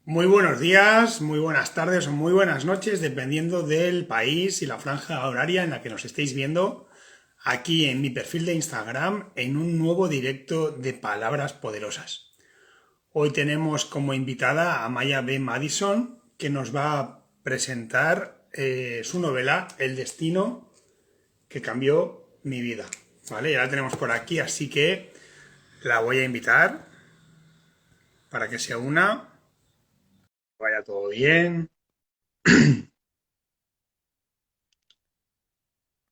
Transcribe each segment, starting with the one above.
Muy buenos días, muy buenas tardes o muy buenas noches, dependiendo del país y la franja horaria en la que nos estéis viendo, aquí en mi perfil de Instagram, en un nuevo directo de Palabras Poderosas. Hoy tenemos como invitada a Maya B. Madison, que nos va a presentar su novela El destino que cambió mi vida. ¿Vale? Ya la tenemos por aquí, así que la voy a invitar para que se una. Vaya todo bien.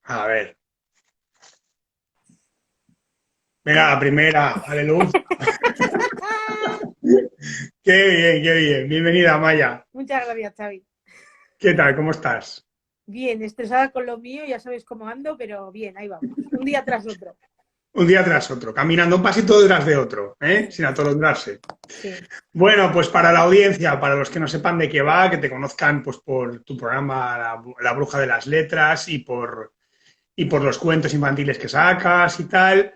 A ver. Venga, la primera, dale luz. Qué bien, qué bien. Bienvenida, Maya. Muchas gracias, Xavi. ¿Qué tal? ¿Cómo estás? Bien, estresada con lo mío, ya sabes cómo ando, pero bien, ahí vamos. Un día tras otro. Un día tras otro, caminando un pasito detrás de otro, ¿eh? Sí, Sin atolondrarse. sí. Bueno, pues para la audiencia, para los que no sepan de qué va, que te conozcan pues por tu programa La Bruja de las Letras y por los cuentos infantiles que sacas y tal,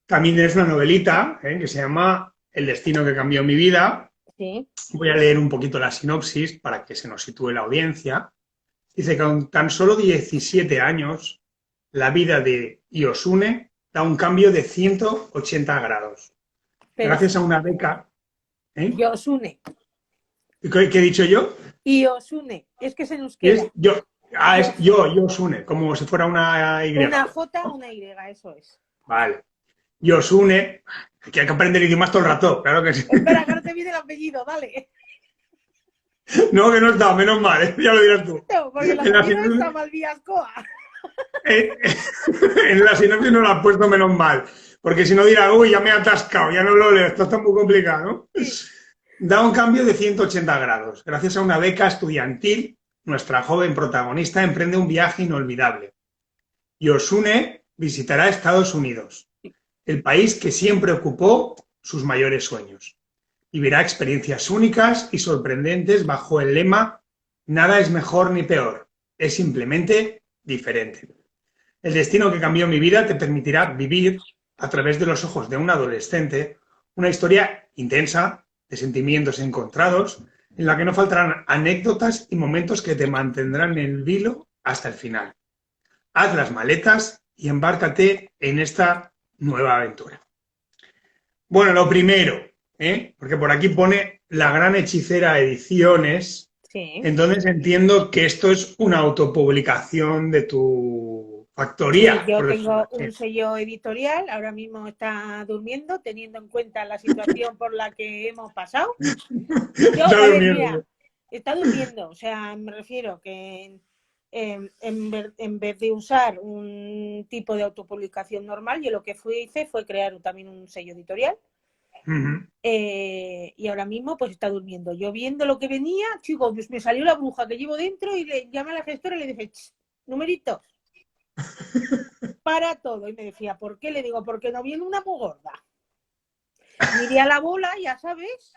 también tienes una novelita, que se llama El destino que cambió mi vida. Sí. Voy a leer un poquito la sinopsis para que se nos sitúe la audiencia. Dice que con tan solo 17 años, la vida de Iosune da un cambio de 180 grados. Pero Gracias a una beca, ¿eh? y os une. ¿Qué he dicho yo? Y os une. Es que se nos Es queda. yo. Ah, Y es os une. Iosune, como si fuera una Y, Una J, ¿no? una Y, eso es. Vale. Iosune, que hay que aprender idiomas todo el rato, claro que sí. Espera, que ahora te viene el apellido, dale. No, que no está, menos mal, ya lo dirás tú. No, porque el En la apellido está sinopsis, mal Villascoa. eh, en la sinopsis no lo has puesto menos mal, porque si no dirá, uy, ya me he atascado, ya no lo leo, esto está muy complicado, ¿no? Sí. Da un cambio de 180 grados. Gracias a una beca estudiantil, nuestra joven protagonista emprende un viaje inolvidable. Yosune visitará Estados Unidos, el país que siempre ocupó sus mayores sueños. Vivirá experiencias únicas y sorprendentes bajo el lema Nada es mejor ni peor, es simplemente diferente. El destino que cambió mi vida te permitirá vivir, a través de los ojos de un adolescente, una historia intensa, de sentimientos encontrados, en la que no faltarán anécdotas y momentos que te mantendrán en el vilo hasta el final. Haz las maletas y embárcate en esta nueva aventura. Bueno, lo primero, porque por aquí pone La Gran Hechicera Ediciones, Sí. entonces entiendo que esto es una autopublicación de tu Sí, factoría, yo por decirlo tengo así. un sello editorial, ahora mismo está durmiendo, teniendo en cuenta la situación por la que hemos pasado. Yo, Está a ver, durmiendo. mira, está durmiendo, o sea, me refiero que en vez de usar un tipo de autopublicación normal, yo lo que hice fue crear también un sello editorial Ujú. y ahora mismo pues está durmiendo. Yo viendo lo que venía, chicos, pues me salió la bruja que llevo dentro y le llamé a la gestora y le dije, numerito, para todo. Y me decía, ¿por qué? Le digo, porque no viene una muy gorda. Miré a la bola, ya sabes,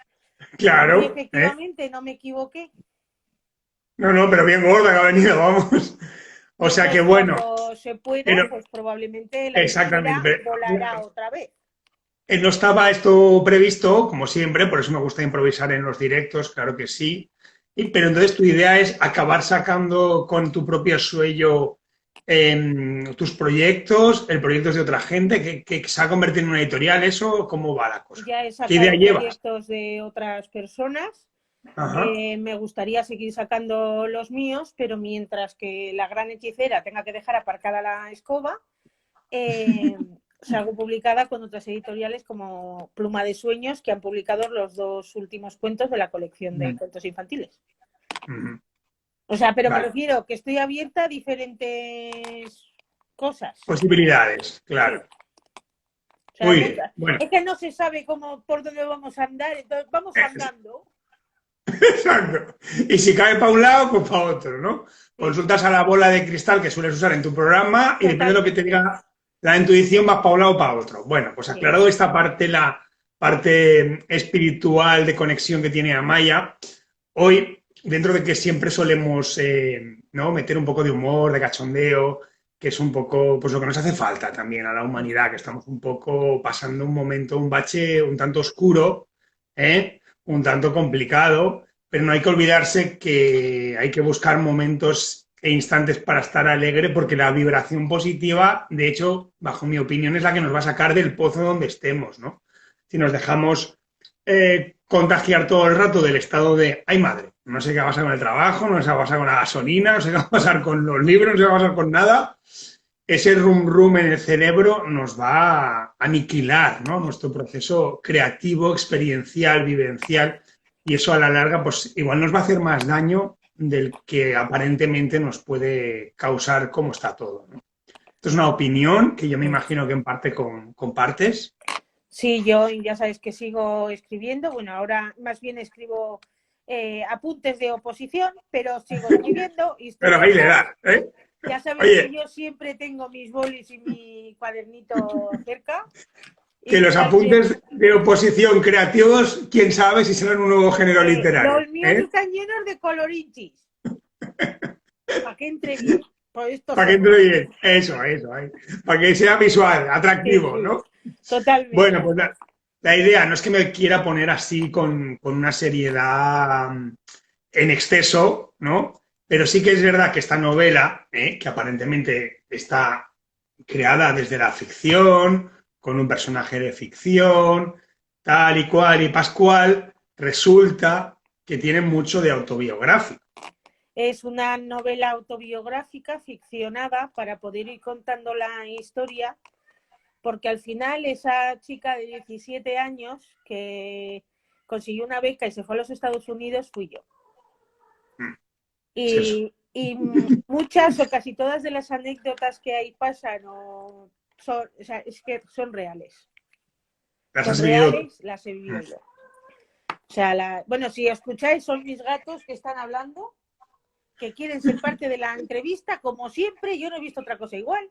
y Claro, ¿eh? efectivamente no me equivoqué. No, no, pero bien gorda que ha venido, vamos. O Y sea que entonces bueno, cuando se pueda, pero pues probablemente la exactamente, hechicera pero volará otra vez. no estaba esto previsto, como siempre, por eso me gusta improvisar en los directos, claro que sí. Pero entonces tu idea es acabar sacando con tu propio suello tus proyectos, el proyecto es de otra gente, que se ha convertido en una editorial, ¿eso cómo va la cosa? Ya he ¿Qué idea sacado llevas? proyectos de otras personas. Ajá. Me gustaría seguir sacando los míos, pero mientras que la gran hechicera tenga que dejar aparcada la escoba, eh, salgo publicada con otras editoriales como Pluma de Sueños, que han publicado los dos últimos cuentos de la colección de Mm, cuentos infantiles. ujú. O sea, pero me Vale. refiero que estoy abierta a diferentes cosas. Posibilidades, Sí. claro. O sea, Muy bien. nunca. Bueno, Es que no se sabe cómo, por dónde vamos a andar, entonces vamos andando. exacto. Y si cae para un lado, pues para otro, ¿no? Sí, Consultas a la bola de cristal que sueles usar en tu programa y depende de lo que te totalmente. diga la intuición, vas para un lado o para otro. Bueno, pues Sí, aclarado esta parte, la parte espiritual de conexión que tiene Amaya, hoy, dentro de que siempre solemos ¿no? meter un poco de humor, de cachondeo, que es un poco pues lo que nos hace falta también a la humanidad, que estamos un poco pasando un momento, un bache un tanto oscuro, un tanto complicado. pero no hay que olvidarse que hay que buscar momentos e instantes para estar alegre, porque la vibración positiva, de hecho, bajo mi opinión, es la que nos va a sacar del pozo donde estemos, ¿no? Si nos dejamos contagiar todo el rato del estado de, ay madre, no sé qué va a pasar con el trabajo, no sé qué va a pasar con la gasolina, no sé qué va a pasar con los libros, no sé qué va a pasar con nada, ese rum rum en el cerebro nos va a aniquilar, ¿no? Nuestro proceso creativo, experiencial, vivencial, y eso a la larga, pues igual nos va a hacer más daño del que aparentemente nos puede causar cómo está todo, ¿no? Esto es una opinión que yo me imagino que en parte compartes. Sí, yo ya sabes que sigo escribiendo. Bueno, ahora más bien escribo apuntes de oposición, pero sigo escribiendo Pero ahí le historietas. da, ¿eh? Ya sabes que Oye, yo siempre tengo mis bolis y mi cuadernito cerca. que Y los mira que apuntes de oposición creativos, quién sabe si serán un nuevo género literario, los míos ¿eh? están llenos de colorinchis. Para que entre bien. Por estos Para que somos. entre bien. Eso, ¿eh? Para que sea visual, Sí, atractivo, sí, ¿no? Bueno, totalmente. pues la idea no es que me quiera poner así con una seriedad en exceso, ¿no? Pero sí que es verdad que esta novela, que aparentemente está creada desde la ficción, con un personaje de ficción, tal y cual y pascual, resulta que tiene mucho de autobiográfico. Es una novela autobiográfica ficcionada para poder ir contando la historia, porque al final esa chica de 17 años que consiguió una beca y se fue a los Estados Unidos fui yo. Es eso. Y muchas o casi todas de las anécdotas que ahí pasan o sea, es que son reales. Las Son has vivido. reales, las he vivido yo. O sea, bueno, si escucháis, son mis gatos que están hablando, que quieren ser parte de la entrevista, como siempre, yo no he visto otra cosa igual.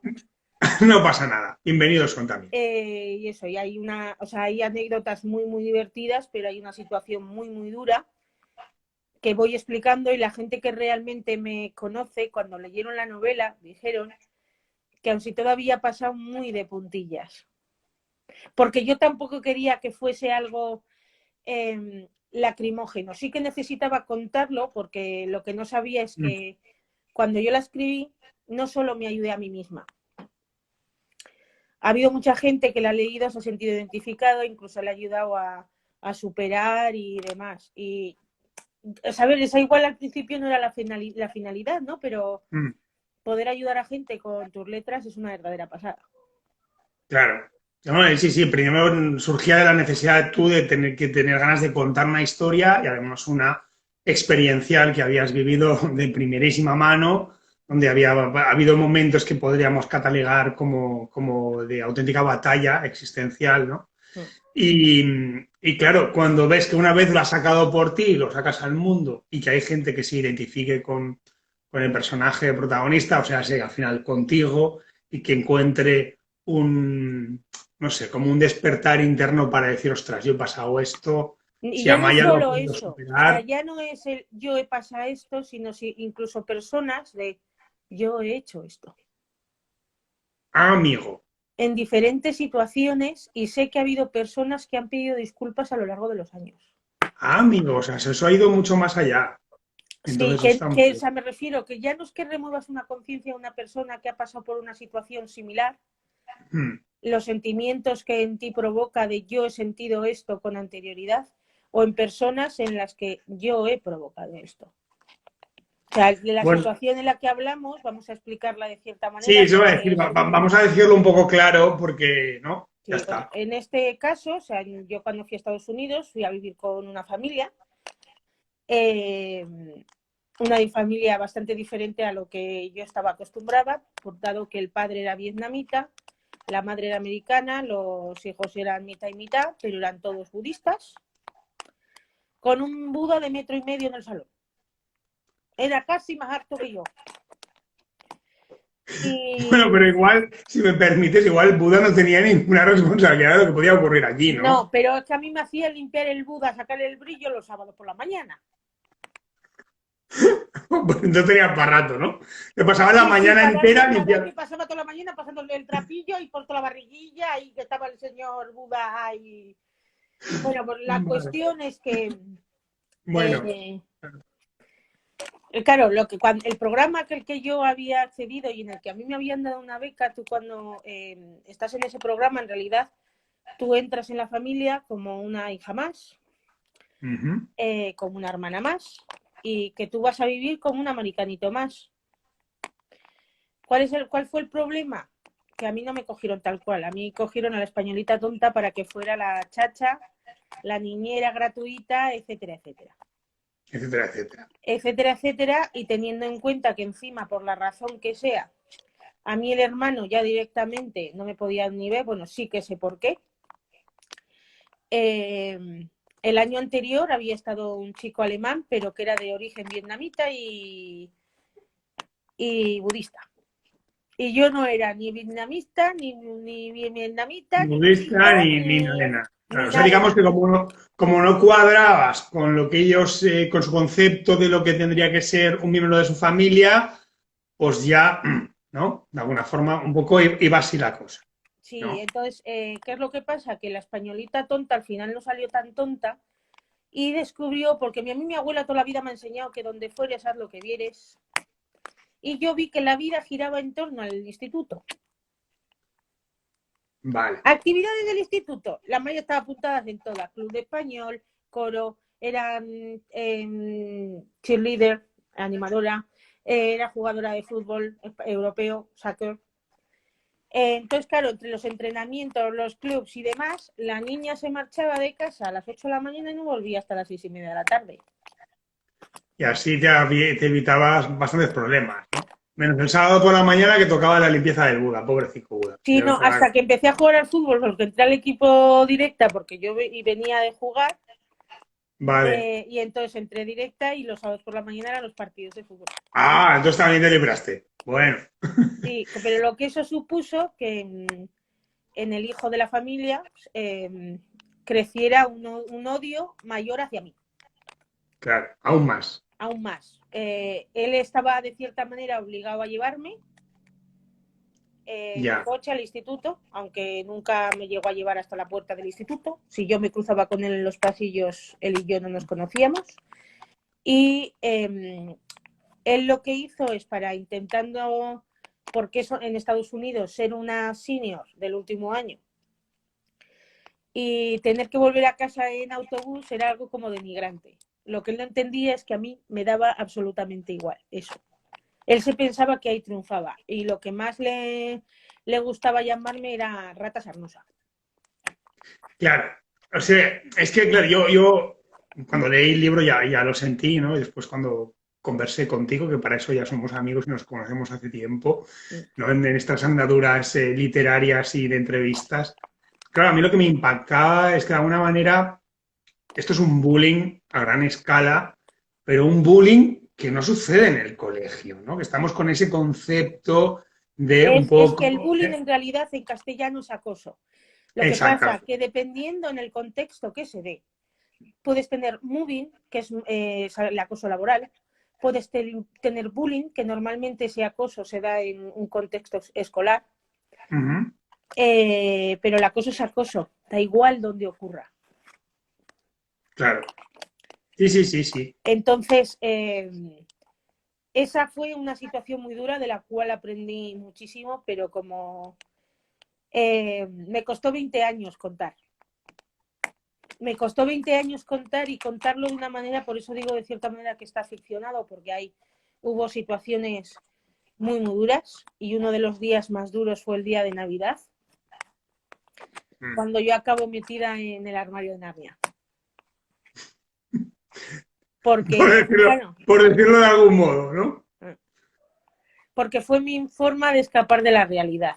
No pasa nada. Bienvenidos son también. Y eso, y hay hay anécdotas muy, muy divertidas, pero hay una situación muy, muy dura que voy explicando, y la gente que realmente me conoce, cuando leyeron la novela, dijeron que aun si todavía pasado muy de puntillas. Porque yo tampoco quería que fuese algo lacrimógeno. Sí que necesitaba contarlo, porque lo que no sabía es que cuando yo la escribí, no solo me ayudé a mí misma. Ha habido mucha gente que la ha leído, se ha sentido identificado, incluso le ha ayudado a superar y demás. Y, saber, esa igual al principio no era la finalidad, ¿no? Pero poder ayudar a gente con tus letras es una verdadera pasada. Claro. No, sí, primero surgía de la necesidad tú de tener que tener ganas de contar una historia, y además una experiencial que habías vivido de primerísima mano, donde había habido momentos que podríamos catalogar como de auténtica batalla existencial, ¿no? Y claro, cuando ves que una vez lo has sacado por ti, lo sacas al mundo, y que hay gente que se identifique con el personaje protagonista, o sea, al final contigo, y que encuentre no sé, como un despertar interno para decir, ostras, yo he pasado esto, Y si ya no Amaya lo ha solo podido eso, o sea, superar. ya no es el yo he pasado esto, sino incluso personas de yo he hecho esto. Amigo. En diferentes situaciones, y sé que ha habido personas que han pedido disculpas a lo largo de los años. Amigo, o sea, eso ha ido mucho más allá. Sí, Entonces, eso está muy o sea, me refiero que ya no es que remuevas una conciencia a una persona que ha pasado por una situación similar, bien. los sentimientos que en ti provoca de yo he sentido esto con anterioridad, o en personas en las que yo he provocado esto. O sea, de la Bueno, situación en la que hablamos, vamos a explicarla de cierta sí, manera. eso va a decir, vamos a decirlo un poco claro porque, ¿no? Ya Sí, bueno, está. en este caso, o sea, yo cuando fui a Estados Unidos fui a vivir con una familia, una familia bastante diferente a lo que yo estaba acostumbrada, por dado que el padre era vietnamita, la madre era americana, los hijos eran mitad y mitad, pero eran todos budistas, con un Buda de 1,5 metros en el salón. Era casi más alto que yo. Bueno, pero igual, si me permites, igual Buda no tenía ninguna responsabilidad de lo que podía ocurrir allí, ¿no? No, pero es que a mí me hacía limpiar el Buda, sacarle el brillo los sábados por la mañana. Pues no tenía para rato, ¿no? Te pasaba la Sí, mañana entera para limpiando. que pasaba toda la mañana pasándole el trapillo y por toda la barriguilla, y que estaba el señor Buda ahí. Bueno, pues la Vale. cuestión es que Bueno, Claro, el programa que el que yo había accedido y en el que a mí me habían dado una beca, tú cuando estás en ese programa, en realidad, tú entras en la familia como una hija más, como una hermana más, y que tú vas a vivir como un americanito más. ¿Cuál fue el problema? Que a mí no me cogieron tal cual. A mí cogieron a la españolita tonta para que fuera la chacha, la niñera gratuita, etcétera, etcétera. Etcétera, etcétera. Etcétera, etcétera, y teniendo en cuenta que encima, por la razón que sea, a mí el hermano ya directamente no me podía ni ver, bueno, sí que sé por qué. El año anterior había estado un chico alemán, pero que era de origen vietnamita y budista. Y yo no era ni vietnamita, ni vietnamita, Ni ni budista, budista, ni nada. Claro, o sea, nada de digamos que nada. como no cuadrabas con lo que ellos, con su concepto de lo que tendría que ser un miembro de su familia, pues ya, ¿no? De alguna forma, un poco iba así la cosa, Sí, ¿no? entonces, ¿qué es lo que pasa? Que la españolita tonta al final no salió tan tonta y descubrió, porque a mí mi abuela toda la vida me ha enseñado que donde fueres haz lo que vieres, y yo vi que la vida giraba en torno al instituto. Vale. Actividades del instituto, la mayoría estaban apuntadas en todas, club de español, coro, eran cheerleader, animadora, era jugadora de fútbol europeo, soccer. Entonces, claro, entre los entrenamientos, los clubs y demás, la niña se marchaba de casa a las 8 de la mañana y no volvía hasta las 6:30 de la tarde. Y así te evitabas bastantes problemas, ¿no? Menos el sábado por la mañana que tocaba la limpieza del Buda, pobrecito Buda. Sí, Pero no, claro. hasta que empecé a jugar al fútbol, porque entré al equipo directa, porque yo venía de jugar, Vale. y entonces entré directa y los sábados por la mañana eran los partidos de fútbol. Ah, entonces también te libraste. Bueno. Sí, pero lo que eso supuso que en el hijo de la familia creciera un odio mayor hacia mí. Claro, aún más. Aún más. Él estaba de cierta manera obligado a llevarme en Ya. coche al instituto, aunque nunca me llegó a llevar hasta la puerta del instituto. Si yo me cruzaba con él en los pasillos, él y yo no nos conocíamos. Y él lo que hizo es para intentando, porque eso en Estados Unidos, ser una senior del último año y tener que volver a casa en autobús era algo como denigrante. Lo que él no entendía es que a mí me daba absolutamente igual eso. Él se pensaba que ahí triunfaba y lo que más le gustaba llamarme era rata sarnosa. Claro. O sea, es que, claro, yo cuando leí el libro ya lo sentí, ¿no? Y después cuando conversé contigo, que para eso ya somos amigos y nos conocemos hace tiempo, ¿no? En estas andaduras literarias y de entrevistas. Claro, a mí lo que me impactaba es que de alguna manera esto es un bullying a gran escala, pero un bullying que no sucede en el colegio, ¿no? Que estamos con ese concepto de un Es que poco... el bullying en realidad en castellano es acoso. Lo que pasa Exacto. que dependiendo en el contexto que se dé, puedes tener mobbing, que es el acoso laboral, puedes tener bullying, que normalmente ese acoso se da en un contexto escolar, pero el acoso es acoso, da igual donde ocurra. Claro. Sí. Entonces, esa fue una situación muy dura de la cual aprendí muchísimo, pero como me costó 20 años contar. Me costó 20 años contar y contarlo de una manera, por eso digo de cierta manera que está ficcionado, porque hubo situaciones muy, muy duras y uno de los días más duros fue el día de Navidad, cuando yo acabo metida en el armario de Narnia. Porque, por decirlo de algún modo, ¿no? Porque fue mi forma de escapar de la realidad.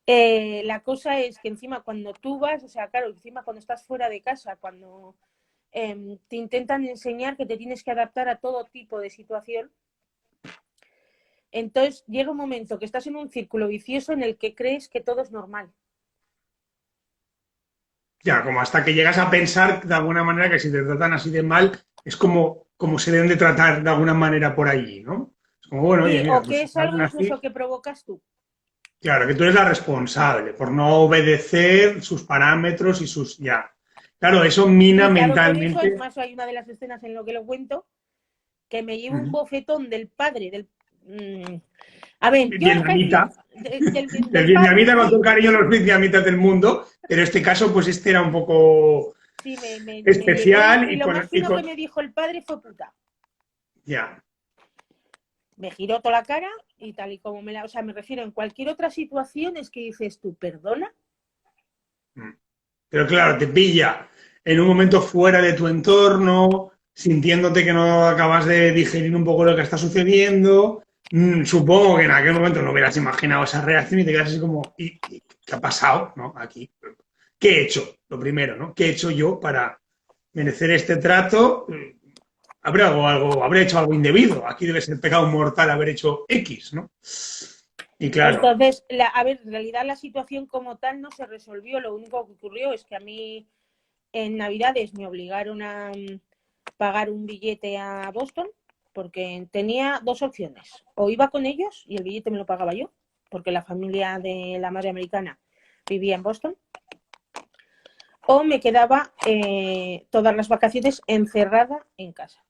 La cosa es que encima cuando tú vas, o sea, claro, encima cuando estás fuera de casa, cuando te intentan enseñar que te tienes que adaptar a todo tipo de situación, entonces llega un momento que estás en un círculo vicioso en el que crees que todo es normal. Ya, como hasta que llegas a pensar de alguna manera que si te tratan así de mal, es como se deben de tratar de alguna manera por allí, ¿no? Es como, bueno, oye, Sí, mira, o pues que si es tratan algo así, incluso que provocas tú. claro, que tú eres la responsable por no obedecer sus parámetros y sus ya. Claro, eso mina Y claro, por eso, mentalmente. además hay una de las escenas en lo que lo cuento, que me llevo un bofetón del padre, a ver, yo Vietnamita. El del padre, vietnamita con todo sí, el cariño los vietnamitas del mundo, pero este caso, pues este era un poco sí, me llegó especial y lo más fino que me dijo el padre fue puta. Ya. Me giró toda la cara y tal y como o sea, me refiero en cualquier otra situación es que dices tú, perdona. Pero claro, te pilla en un momento fuera de tu entorno, sintiéndote que no acabas de digerir un poco lo que está sucediendo. Supongo que en aquel momento no hubieras imaginado esa reacción y te quedas así como, ¿y qué ha pasado? ¿No? Aquí. ¿Qué he hecho? Lo primero, ¿no? ¿Qué he hecho yo para merecer este trato? Habré hecho algo indebido. Aquí debe ser pecado mortal haber hecho X, ¿no? Y claro. Entonces, a ver, en realidad la situación como tal no se resolvió. Lo único que ocurrió es que a mí en Navidades me obligaron a pagar un billete a Boston porque tenía dos opciones. O iba con ellos y el billete me lo pagaba yo, porque la familia de la madre americana vivía en Boston, o me quedaba todas las vacaciones encerrada en casa.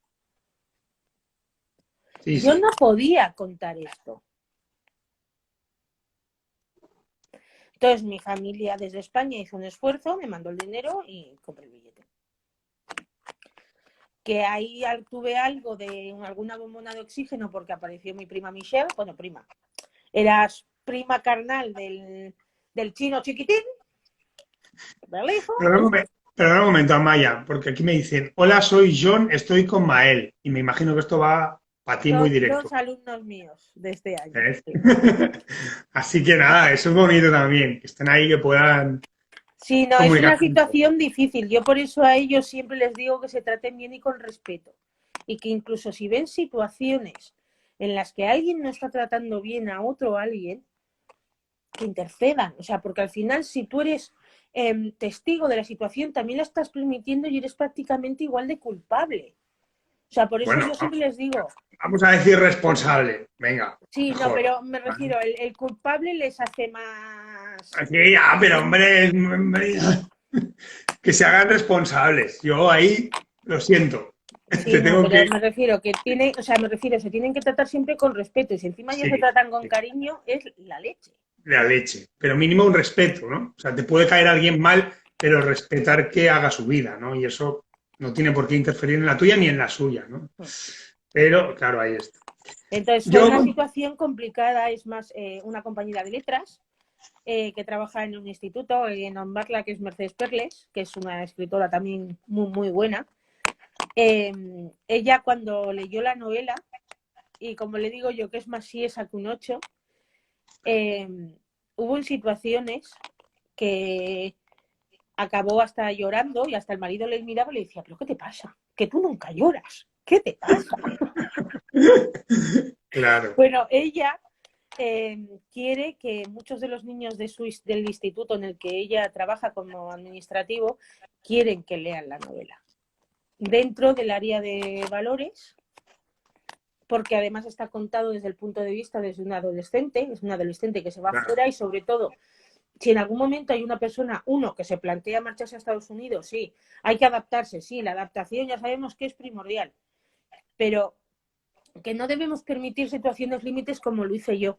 Sí, Yo sí. no podía contar esto. Entonces mi familia desde España hizo un esfuerzo, me mandó el dinero y compré el billete. Que ahí tuve algo de alguna bombona de oxígeno porque apareció mi prima Michelle, bueno, prima, eras prima carnal del chino chiquitín, del hijo. Perdón un momento, Amaya, porque aquí me dicen, hola, soy John, estoy con Mael. Y me imagino que esto va para ti muy Son directo. dos alumnos míos de este año. ¿Ves? Sí. Así que nada, eso es bonito también, que estén ahí, que puedan Sí, no, es una comunicarse. situación difícil. Yo por eso a ellos siempre les digo que se traten bien y con respeto. Y que incluso si ven situaciones en las que alguien no está tratando bien a otro alguien, que intercedan. O sea, porque al final si tú eres testigo de la situación, también la estás permitiendo y eres prácticamente igual de culpable. O sea, por eso Bueno, yo siempre les digo. vamos a decir responsable, venga, Sí, no, mejor. pero me ¿Vale? refiero, el culpable les hace más. Sí, ya, pero hombre, que se hagan responsables. Yo ahí lo siento. Sí, Te no, tengo pero que. me refiero que o sea, me refiero, se tienen que tratar siempre con respeto y si encima ellos se Sí, tratan con sí, cariño, es la leche. la leche. Pero mínimo un respeto, ¿no? O sea, te puede caer alguien mal, pero respetar que haga su vida, ¿no? Y eso no tiene por qué interferir en la tuya ni en la suya, ¿no? Pero, claro, ahí está. Entonces fue Yo, una situación complicada, es más, una compañera de letras que trabaja en un instituto en Ambarla, que es Mercedes Perles, que es una escritora también muy, muy buena. Ella cuando leyó la novela, y como le digo yo que es más siesa que un 8, hubo situaciones que acabó hasta llorando y hasta el marido le miraba y le decía, ¿pero qué te pasa? Que tú nunca lloras. ¿Qué te pasa? claro. Bueno, ella quiere que muchos de los niños del instituto en el que ella trabaja como administrativo quieren que lean la novela. Dentro del área de valores, porque además está contado desde el punto de vista desde un adolescente, es un adolescente que se va Claro. afuera y sobre todo, si en algún momento hay una persona, que se plantea marcharse a Estados Unidos, sí, hay que adaptarse, sí, la adaptación ya sabemos que es primordial, pero que no debemos permitir situaciones límites como lo hice yo.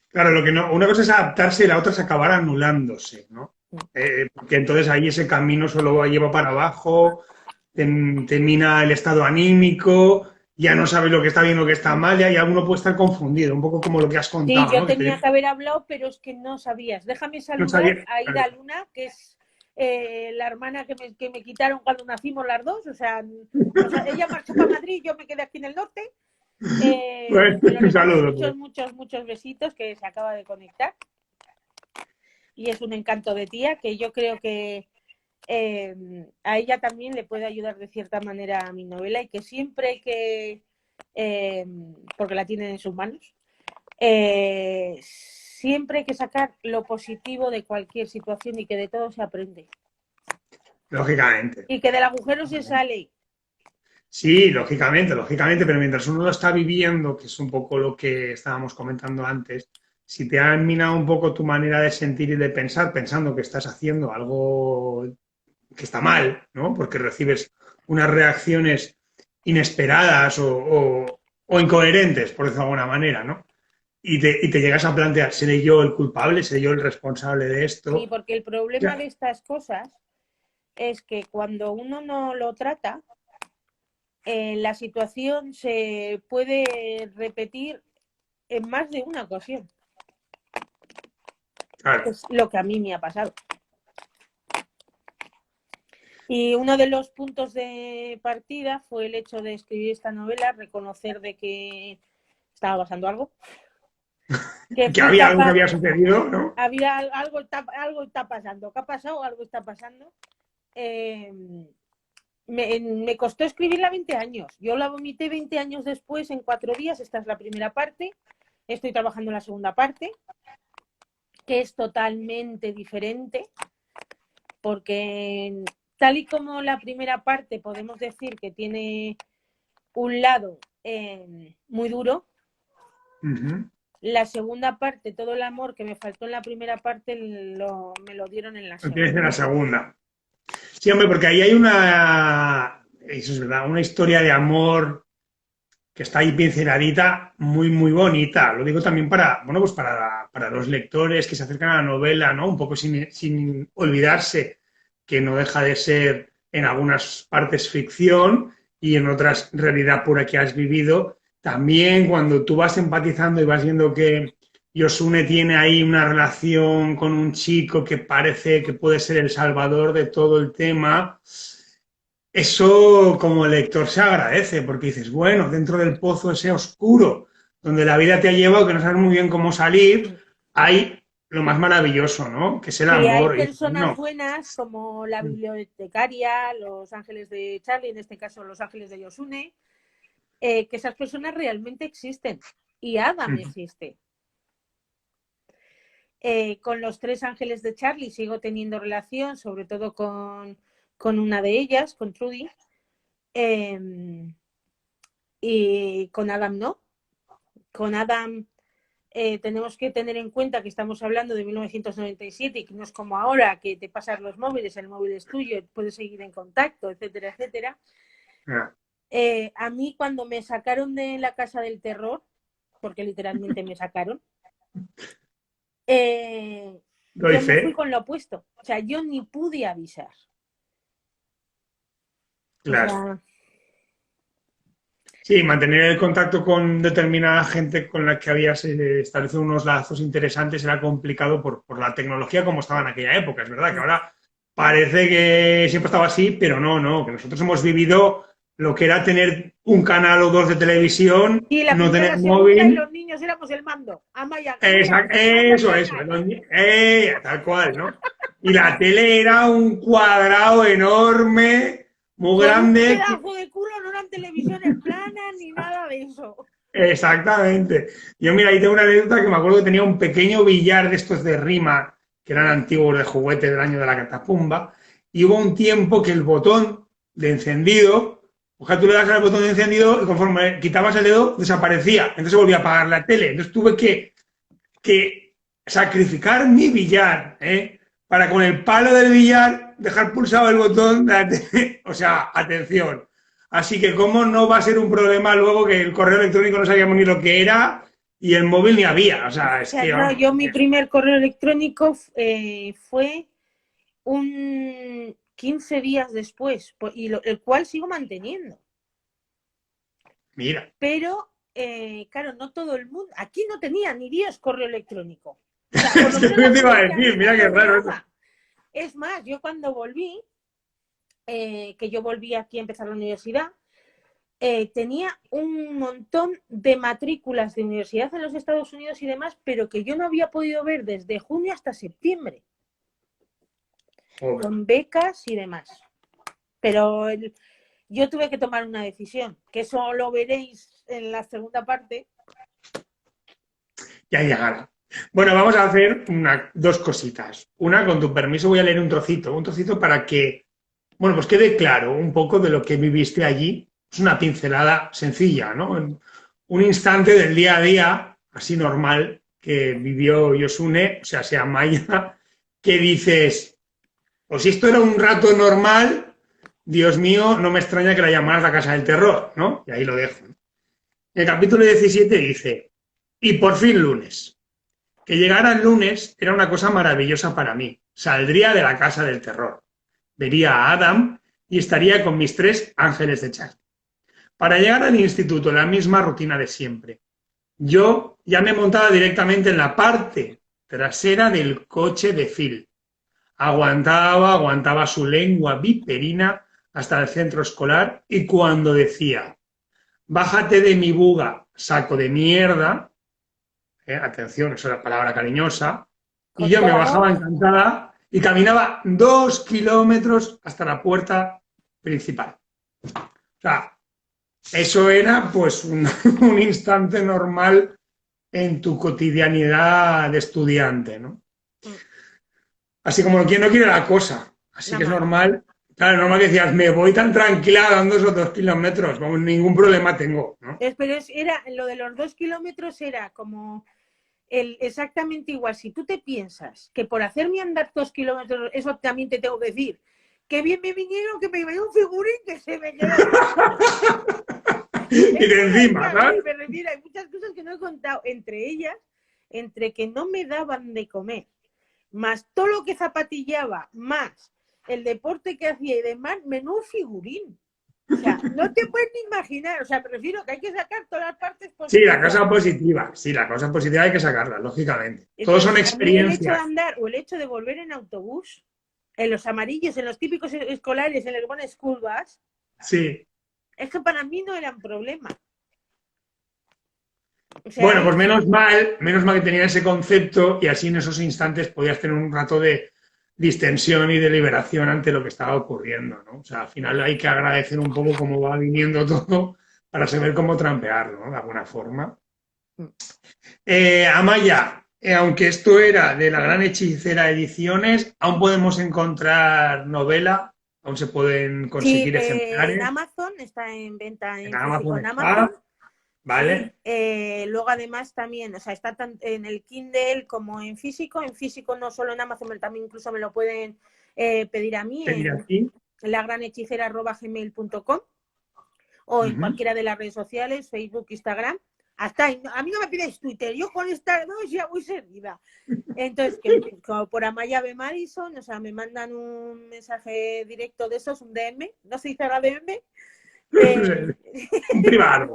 Claro, lo que no, una cosa es adaptarse y la otra es acabar anulándose, ¿no? Porque entonces ahí ese camino solo lleva para abajo, termina el estado anímico, ya no sabes lo que está bien, lo que está mal, ya, y alguno puede estar confundido, un poco como lo que has Sí, contado, yo ¿no? tenía que haber hablado, pero es que no sabías. Déjame No saludar sabía. a Ida Luna, que es la hermana que me quitaron cuando nacimos las dos. O sea, ella marchó para Madrid, yo me quedé aquí en el norte. Bueno, Pero un le mando saludo. muchos, muchos, muchos besitos, que se acaba de conectar. Y es un encanto de tía que yo creo que a ella también le puede ayudar de cierta manera a mi novela y que siempre que, porque la tienen en sus manos, siempre hay que sacar lo positivo de cualquier situación y que de todo se aprende. Lógicamente. Y que del agujero se sale. Sí, lógicamente, pero mientras uno lo está viviendo, que es un poco lo que estábamos comentando antes, si te han minado un poco tu manera de sentir y de pensar, pensando que estás haciendo algo que está mal, ¿no? Porque recibes unas reacciones inesperadas o incoherentes, por decirlo de alguna manera, ¿no? Y te llegas a plantear, ¿seré yo el culpable? ¿Seré yo el responsable de Sí, esto? porque el problema Ya, de estas cosas es que cuando uno no lo trata, la situación se puede repetir en más de una ocasión. claro. Es lo que a mí me ha pasado. Y uno de los puntos de partida fue el hecho de escribir esta novela, reconocer de que estaba pasando algo. Que Que fui había algo que capaz, había sucedido, ¿no? había algo está pasando. ¿Qué ha pasado? Algo está pasando. Eh, me costó escribirla 20 años. Yo la vomité 20 años después en 4 días. Esta es la primera parte. Estoy trabajando en la segunda parte, que es totalmente diferente, porque tal y como la primera parte podemos decir que tiene un lado muy duro, la segunda parte, todo el amor que me faltó en la primera parte me lo dieron en la Lo tienes en la segunda. segunda. Sí, hombre, porque ahí hay una, eso es verdad, una historia de amor que está ahí pinceladita, muy, muy bonita. Lo digo también para, bueno, pues para los lectores que se acercan a la novela, ¿no? Un poco sin olvidarse que no deja de ser en algunas partes ficción y en otras realidad pura que has vivido. También cuando tú vas empatizando y vas viendo que Yosune tiene ahí una relación con un chico que parece que puede ser el salvador de todo el tema, eso como lector se agradece, porque dices, bueno, dentro del pozo ese oscuro, donde la vida te ha llevado, que no sabes muy bien cómo salir, hay lo más maravilloso, ¿no? Que es el Sí, hay amor. Y dices, personas bueno, buenas como la bibliotecaria, los ángeles de Charlie, en este caso los ángeles de Yosune, que esas personas realmente existen. Y Adam existe. Con los 3 ángeles de Charlie sigo teniendo relación, sobre todo con una de ellas, con Trudy. Y con Adam no. Con Adam tenemos que tener en cuenta que estamos hablando de 1997 y que no es como ahora, que te pasas los móviles, el móvil es tuyo, puedes seguir en contacto, etcétera, etcétera. A mí cuando me sacaron de la casa del terror, porque literalmente me sacaron, doy yo me fui fe, con lo opuesto. O sea, yo ni pude avisar. O claro. sea, Sí, mantener el contacto con determinada gente con la que habías establecido unos lazos interesantes era complicado por la tecnología como estaba en aquella época. Es verdad que ahora parece que siempre estaba así, pero no, no, que nosotros hemos vivido lo que era tener un canal o dos de televisión, y la no primera, tener la segunda y móvil. los niños éramos el mando. Amaya, mira, cambia el Eso, canal. tal cual, ¿no? Y la tele era un cuadrado enorme, muy Con un grande. pedazo de culo, no eran televisiones planas ni nada de eso. Exactamente. Yo, mira, ahí tengo una anécdota que me acuerdo que tenía un pequeño billar de estos de rima, que eran antiguos de juguete del año de la catapumba, y hubo un tiempo que el botón de encendido, ojalá tú le das al botón de encendido y conforme quitabas el dedo, desaparecía. Entonces se volvía a apagar la tele. Entonces tuve que sacrificar mi billar, ¿eh? Para con el palo del billar dejar pulsado el botón de la tele. O sea, atención. Así que cómo no va a ser un problema luego que el correo electrónico no sabíamos ni lo que era y el móvil ni había. O sea, O es sea, que no, vamos. yo mi primer correo electrónico fue un 15 días después, y el cual sigo manteniendo. Mira. Pero, claro, no todo el mundo, aquí no tenía ni Dios correo electrónico. O sea, por lo menos la Te iba a gente que a mí decir, me mira qué raro eso. rodeaba. Es más, yo cuando volví, que yo volví aquí a empezar la universidad, tenía un montón de matrículas de universidad en los Estados Unidos y demás, pero que yo no había podido ver desde junio hasta septiembre, Joder. con becas y demás. Pero yo tuve que tomar una decisión, que eso lo veréis en la segunda parte. Ya llegará. Bueno, vamos a hacer dos cositas. Una, con tu permiso, voy a leer un trocito para que, bueno, pues quede claro un poco de lo que viviste allí. Es una pincelada sencilla, ¿no? Un instante del día a día, así normal, que vivió Yosune, o sea Maya, que dices, pues si esto era un rato normal, Dios mío, no me extraña que la llamaras la casa del terror, ¿no? Y ahí lo dejo. El capítulo 17 dice, y por fin lunes. Que llegara el lunes era una cosa maravillosa para mí. Saldría de la casa del terror. Vería a Adam y estaría con mis 3 ángeles de Charlie. Para llegar al instituto, la misma rutina de siempre. Yo ya me montaba directamente en la parte trasera del coche de Phil. Aguantaba su lengua viperina hasta el centro escolar y cuando decía, bájate de mi buga, saco de mierda, atención, eso es la palabra cariñosa, y yo me bajaba encantada y caminaba 2 kilómetros hasta la puerta principal. O sea, eso era pues un instante normal en tu cotidianidad de estudiante, ¿no? Así como quien no quiere la cosa. Así que es normal. Claro, normal que decías, me voy tan tranquila dando esos 2 kilómetros, vamos, ningún problema tengo, ¿no? Pero era, lo de los 2 kilómetros era como exactamente igual. Si tú te piensas que por hacerme andar 2 kilómetros, eso también te tengo que decir, que bien me vinieron, que me veía un figurín que se me quedó. Y de encima, ¿sabes? Me refiero, hay muchas cosas que no he contado, entre ellas, entre que no me daban de comer, más todo lo que zapatillaba, más el deporte que hacía y demás, menudo figurín. O sea, no te puedes ni imaginar. O sea, prefiero que hay que sacar todas las partes positivas. Sí, la cosa positiva. Sí, la cosa positiva hay que sacarla, lógicamente. Entonces, todos son experiencias. El hecho de andar o el hecho de volver en autobús, en los amarillos, en los típicos escolares, en los buenos school bus, sí. Es que para mí no eran problema. O sea, bueno, pues menos mal que tenía ese concepto y así en esos instantes podías tener un rato de distensión y de liberación ante lo que estaba ocurriendo, ¿no? O sea, al final hay que agradecer un poco cómo va viniendo todo para saber cómo trampearlo, ¿no? De alguna forma. Amaya, aunque esto era de La Gran Hechicera Ediciones, aún podemos encontrar novela, aún se pueden conseguir ejemplares. En Amazon está en venta en Amazon. Vale. Sí. Luego además también, o sea, está tanto en el Kindle como en físico no solo en Amazon, también incluso me lo pueden pedir a mí en lagranhechicera@gmail.com o en cualquiera de las redes sociales, Facebook, Instagram. Hasta ahí, a mí no me pidáis Twitter, yo con estas dos ya voy servida. Entonces, como por Amaya B. Madison, o sea, me mandan un mensaje directo de esos, un DM, no se dice ahora DM, un privado.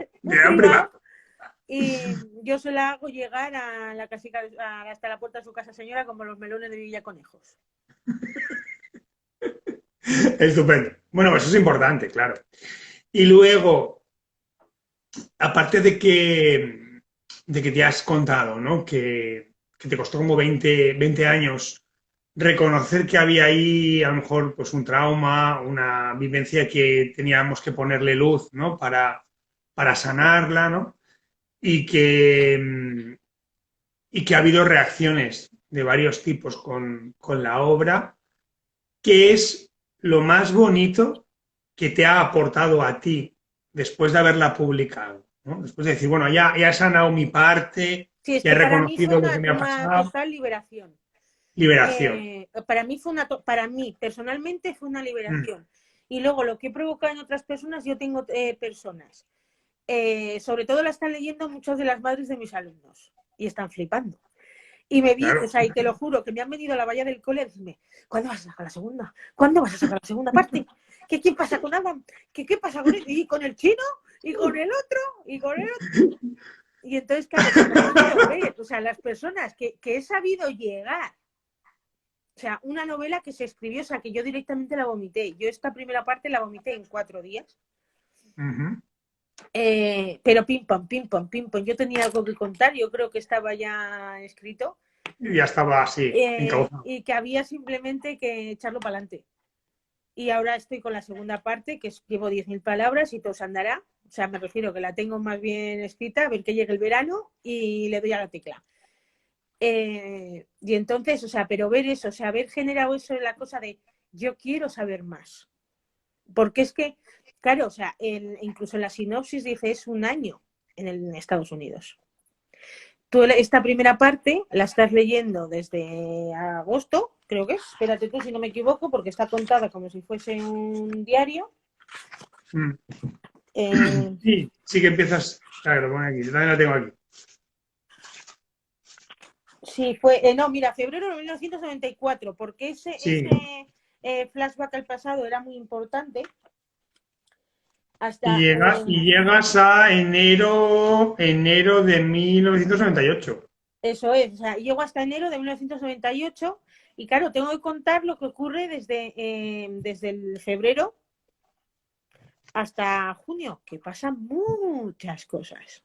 Y yo se la hago llegar a la casica, hasta la puerta de su casa señora, como los melones de Villaconejos. Estupendo. Bueno, pues eso es importante, claro. Y luego, aparte de que te has contado, ¿no? Que te costó como 20 años reconocer que había ahí a lo mejor pues un trauma, una vivencia que teníamos que ponerle luz, ¿no? Para sanarla, ¿no? Y que ha habido reacciones de varios tipos con la obra. ¿Qué es lo más bonito que te ha aportado a ti después de haberla publicado, ¿no? Después de decir, bueno, ya he sanado mi parte, sí, ya he reconocido lo que me ha pasado. Una total liberación. Para mí, personalmente, fue una liberación. Y luego, lo que he provocado en otras personas, yo tengo personas. Sobre todo la están leyendo muchas de las madres de mis alumnos. Y están flipando. Y me vi, claro. O sea, y te lo juro, que me han venido a la valla del cole a decirme, ¿cuándo vas a sacar la segunda? ¿Cuándo vas a sacar la segunda parte? ¿Qué pasa con Adam? ¿Qué pasa con él? ¿Y con el chino? ¿Y con el otro? ¿Y con el otro? Y entonces, claro, o sea, las personas que he sabido llegar, o sea, una novela que se escribió, o sea, que yo directamente la vomité. Yo esta primera parte la vomité en 4 días. Pero pim pam. Yo tenía algo que contar, yo creo que estaba ya escrito. Ya estaba así, encauzado. Y que había simplemente que echarlo para adelante. Y ahora estoy con la segunda parte, que llevo 10.000 palabras y todo se andará. O sea, me refiero que la tengo más bien escrita, a ver que llegue el verano y le doy a la tecla. Y entonces, o sea, pero ver eso, o sea, haber generado eso en la cosa de yo quiero saber más. Porque es que, claro, o sea, incluso en la sinopsis dice es 1 año en Estados Unidos. Tú esta primera parte la estás leyendo desde agosto, creo que es. Espérate tú si no me equivoco, porque está contada como si fuese un diario. Mm. Sí que empiezas. Claro, lo pone aquí. Yo también lo tengo aquí. Sí, fue. No, mira, febrero de 1994, porque ese Sí. flashback al pasado era muy importante. Y, Hasta. y llegas a enero de 1998. Eso es, o sea, llego hasta enero de 1998 y claro, tengo que contar lo que ocurre desde el febrero hasta junio, que pasan muchas cosas.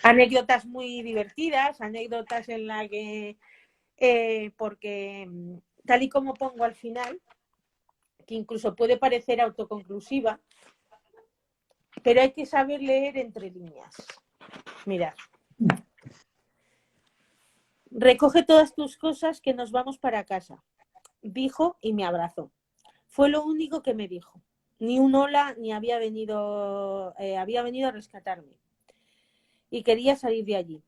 Anécdotas muy divertidas, anécdotas en las que, porque tal y como pongo al final, que incluso puede parecer autoconclusiva, pero hay que saber leer entre líneas. Mirad. Recoge todas tus cosas que nos vamos para casa, dijo y me abrazó. Fue lo único que me dijo. Ni un hola, ni había venido a rescatarme. Y quería salir de allí.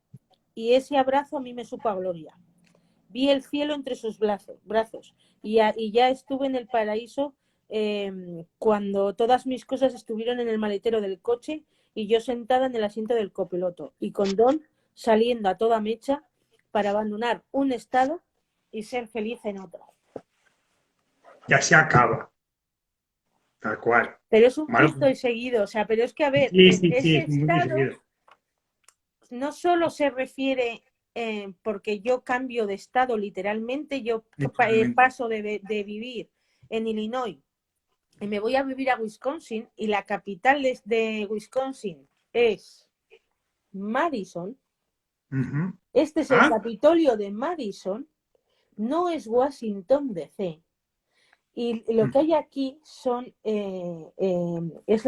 Y ese abrazo a mí me supo a gloria. Vi el cielo entre sus brazos y ya estuve en el paraíso cuando todas mis cosas estuvieron en el maletero del coche y yo sentada en el asiento del copiloto y con Don saliendo a toda mecha para abandonar un estado y ser feliz en otro. Ya se acaba. Tal cual. Pero es un Malo. Cristo y seguido, o sea, pero es que a ver, ese Sí, muy estado seguido. no solo se refiere porque yo cambio de estado literalmente, yo paso de vivir en Illinois y me voy a vivir a Wisconsin y la capital de Wisconsin es Madison. Uh-huh. Este es el Capitolio de Madison, no es Washington DC. Y lo que hay aquí son es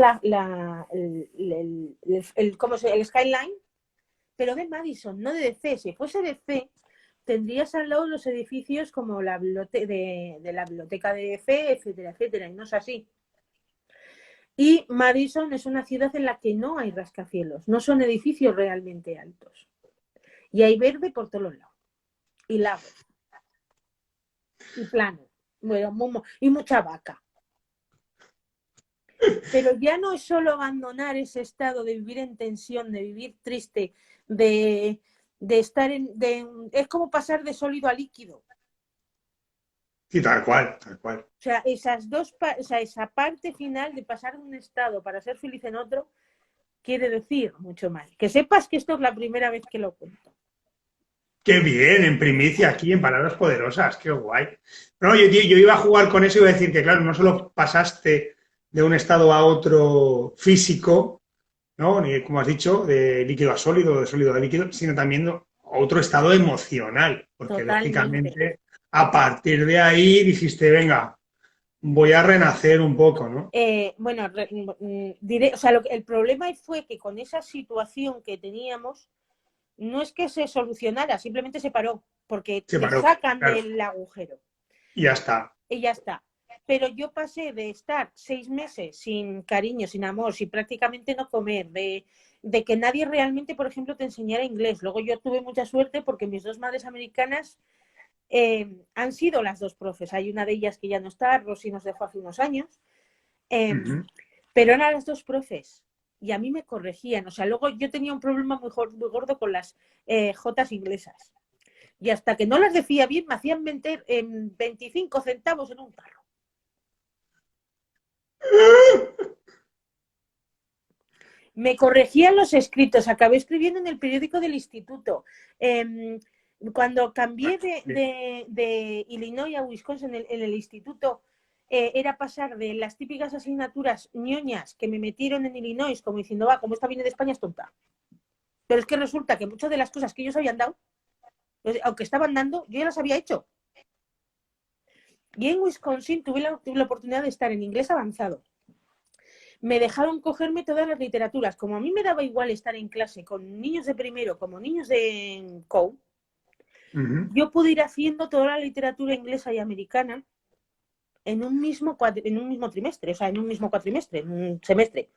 el skyline, pero de Madison, no de DC. Si fuese DC, tendrías al lado los edificios como la de la biblioteca de DC, etcétera, etcétera, y no es así. Y Madison es una ciudad en la que no hay rascacielos, no son edificios realmente altos. Y hay verde por todos lados. Y lagos. Y plano. Bueno, y mucha vaca. Pero ya no es solo abandonar ese estado de vivir en tensión, de vivir triste, de estar es como pasar de sólido a líquido. Sí, tal cual, tal cual. O sea, esa parte final de pasar de un estado para ser feliz en otro, quiere decir mucho más. Que sepas que esto es la primera vez que lo cuento. Qué bien, en primicia aquí, en palabras poderosas, qué guay. No, yo iba a jugar con eso y iba a decir que, claro, no solo pasaste de un estado a otro físico, ¿no? Ni, como has dicho, de líquido a sólido, de sólido a líquido, sino también otro estado emocional, porque Totalmente. lógicamente a partir de ahí dijiste, venga, voy a renacer un poco, ¿no? Bueno, diré, o sea, el problema fue que con esa situación que teníamos, no es que se solucionara, simplemente se paró, porque Se te paró, sacan claro. del agujero. Y ya está. Y ya está. Pero yo pasé de estar 6 meses sin cariño, sin amor, sin prácticamente no comer, de que nadie realmente, por ejemplo, te enseñara inglés. Luego yo tuve mucha suerte porque mis dos madres americanas han sido las dos profes. Hay una de ellas que ya no está, Rosy nos dejó hace unos años, pero eran las dos profes. Y a mí me corregían. O sea, luego yo tenía un problema muy gordo con las jotas inglesas. Y hasta que no las decía bien, me hacían meter 25 centavos en un tarro. Me corregían los escritos. Acabé escribiendo en el periódico del instituto. Cuando cambié de Illinois a Wisconsin en el instituto, era pasar de las típicas asignaturas ñoñas que me metieron en Illinois, como diciendo, va, como esta viene de España es tonta. Pero es que resulta que muchas de las cosas que ellos habían dado, aunque estaban dando, yo ya las había hecho. Y en Wisconsin tuve la oportunidad de estar en inglés avanzado. Me dejaron cogerme todas las literaturas. Como a mí me daba igual estar en clase con niños de primero como niños de COU, yo pude ir haciendo toda la literatura inglesa y americana en un mismo trimestre, o sea, en un mismo cuatrimestre, en un semestre.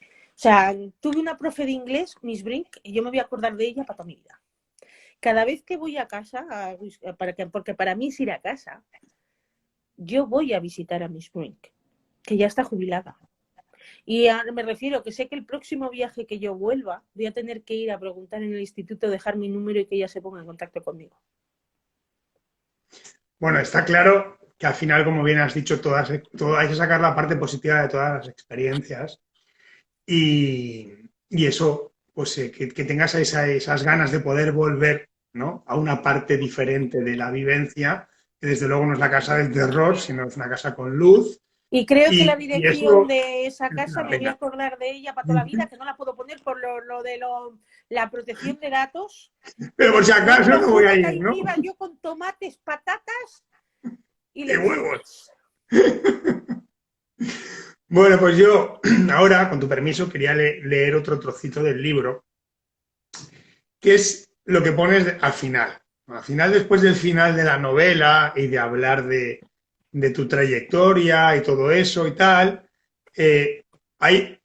O sea, tuve una profe de inglés, Miss Brink, y yo me voy a acordar de ella para toda mi vida. Cada vez que voy a casa, porque para mí es ir a casa, yo voy a visitar a Miss Brink, que ya está jubilada. Y me refiero que sé que el próximo viaje que yo vuelva, voy a tener que ir a preguntar en el instituto, dejar mi número y que ella se ponga en contacto conmigo. Bueno, está claro que al final, como bien has dicho, hay que sacar la parte positiva de todas las experiencias y eso, pues que tengas esas ganas de poder volver, ¿no?, a una parte diferente de la vivencia, que desde luego no es la casa del terror, sino es una casa con luz. Y creo que la Y dirección eso de esa es casa una me voy a pena. acordar de ella para toda la vida, que no la puedo poner por la protección de datos. Pero por si Yo te acaso lo no voy juro a que ir, ahí ¿no? me iba yo con tomates, patatas y ¡Qué huevos! lechugas. Bueno, pues yo ahora, con tu permiso, quería leer otro trocito del libro, que es lo que pones al final. Al final, después del final de la novela y de hablar de tu trayectoria y todo eso y tal, hay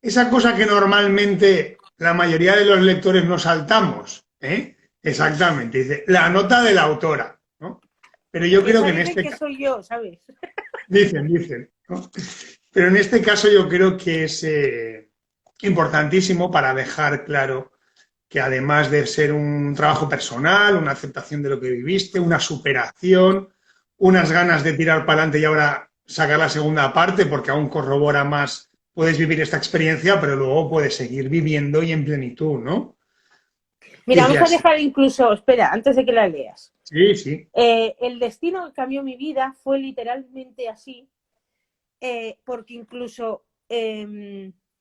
esa cosa que normalmente la mayoría de los lectores nos saltamos, ¿eh? Exactamente, dice, la nota de la autora, ¿no? Pero yo Que creo esa que en dicen este que caso, soy yo, ¿sabes? dicen, ¿no? Pero en este caso yo creo que es importantísimo para dejar claro que además de ser un trabajo personal, una aceptación de lo que viviste, una superación, unas ganas de tirar para adelante y ahora sacar la segunda parte porque aún corrobora más, puedes vivir esta experiencia, pero luego puedes seguir viviendo y en plenitud, ¿no? Mira, Dice vamos a así. dejar incluso, espera, antes de que la leas. Sí, sí. El destino que cambió mi vida fue literalmente así, porque incluso,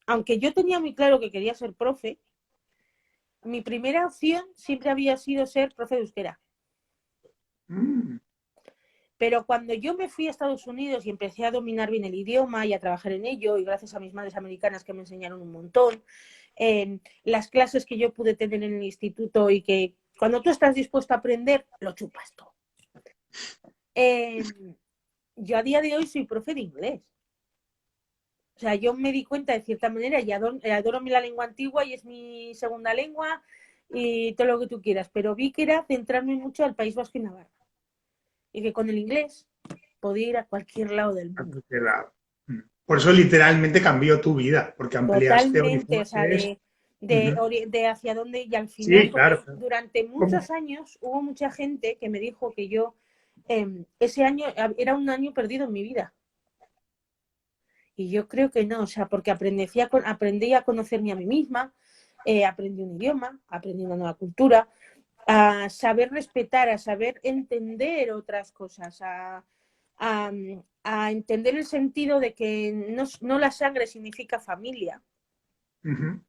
aunque yo tenía muy claro que quería ser profe, mi primera opción siempre había sido ser profe de euskera. Mm. Pero cuando yo me fui a Estados Unidos y empecé a dominar bien el idioma y a trabajar en ello, y gracias a mis madres americanas que me enseñaron un montón, las clases que yo pude tener en el instituto y que cuando tú estás dispuesto a aprender, lo chupas todo. Yo a día de hoy soy profe de inglés. O sea, yo me di cuenta de cierta manera y adoro la lengua antigua y es mi segunda lengua y todo lo que tú quieras, pero vi que era centrarme mucho al País Vasco y Navarra y que con el inglés podía ir a cualquier lado del mundo. Por eso literalmente cambió tu vida, porque ampliaste Totalmente, o sea, horizontes. de hacia dónde y al final, Sí, porque claro. durante muchos años hubo mucha gente que me dijo que yo ese año era un año perdido en mi vida. Y yo creo que no, o sea, porque aprendí a conocerme a mí misma, aprendí un idioma, aprendí una nueva cultura, a saber respetar, a saber entender otras cosas, a entender el sentido de que no la sangre significa familia. Uh-huh.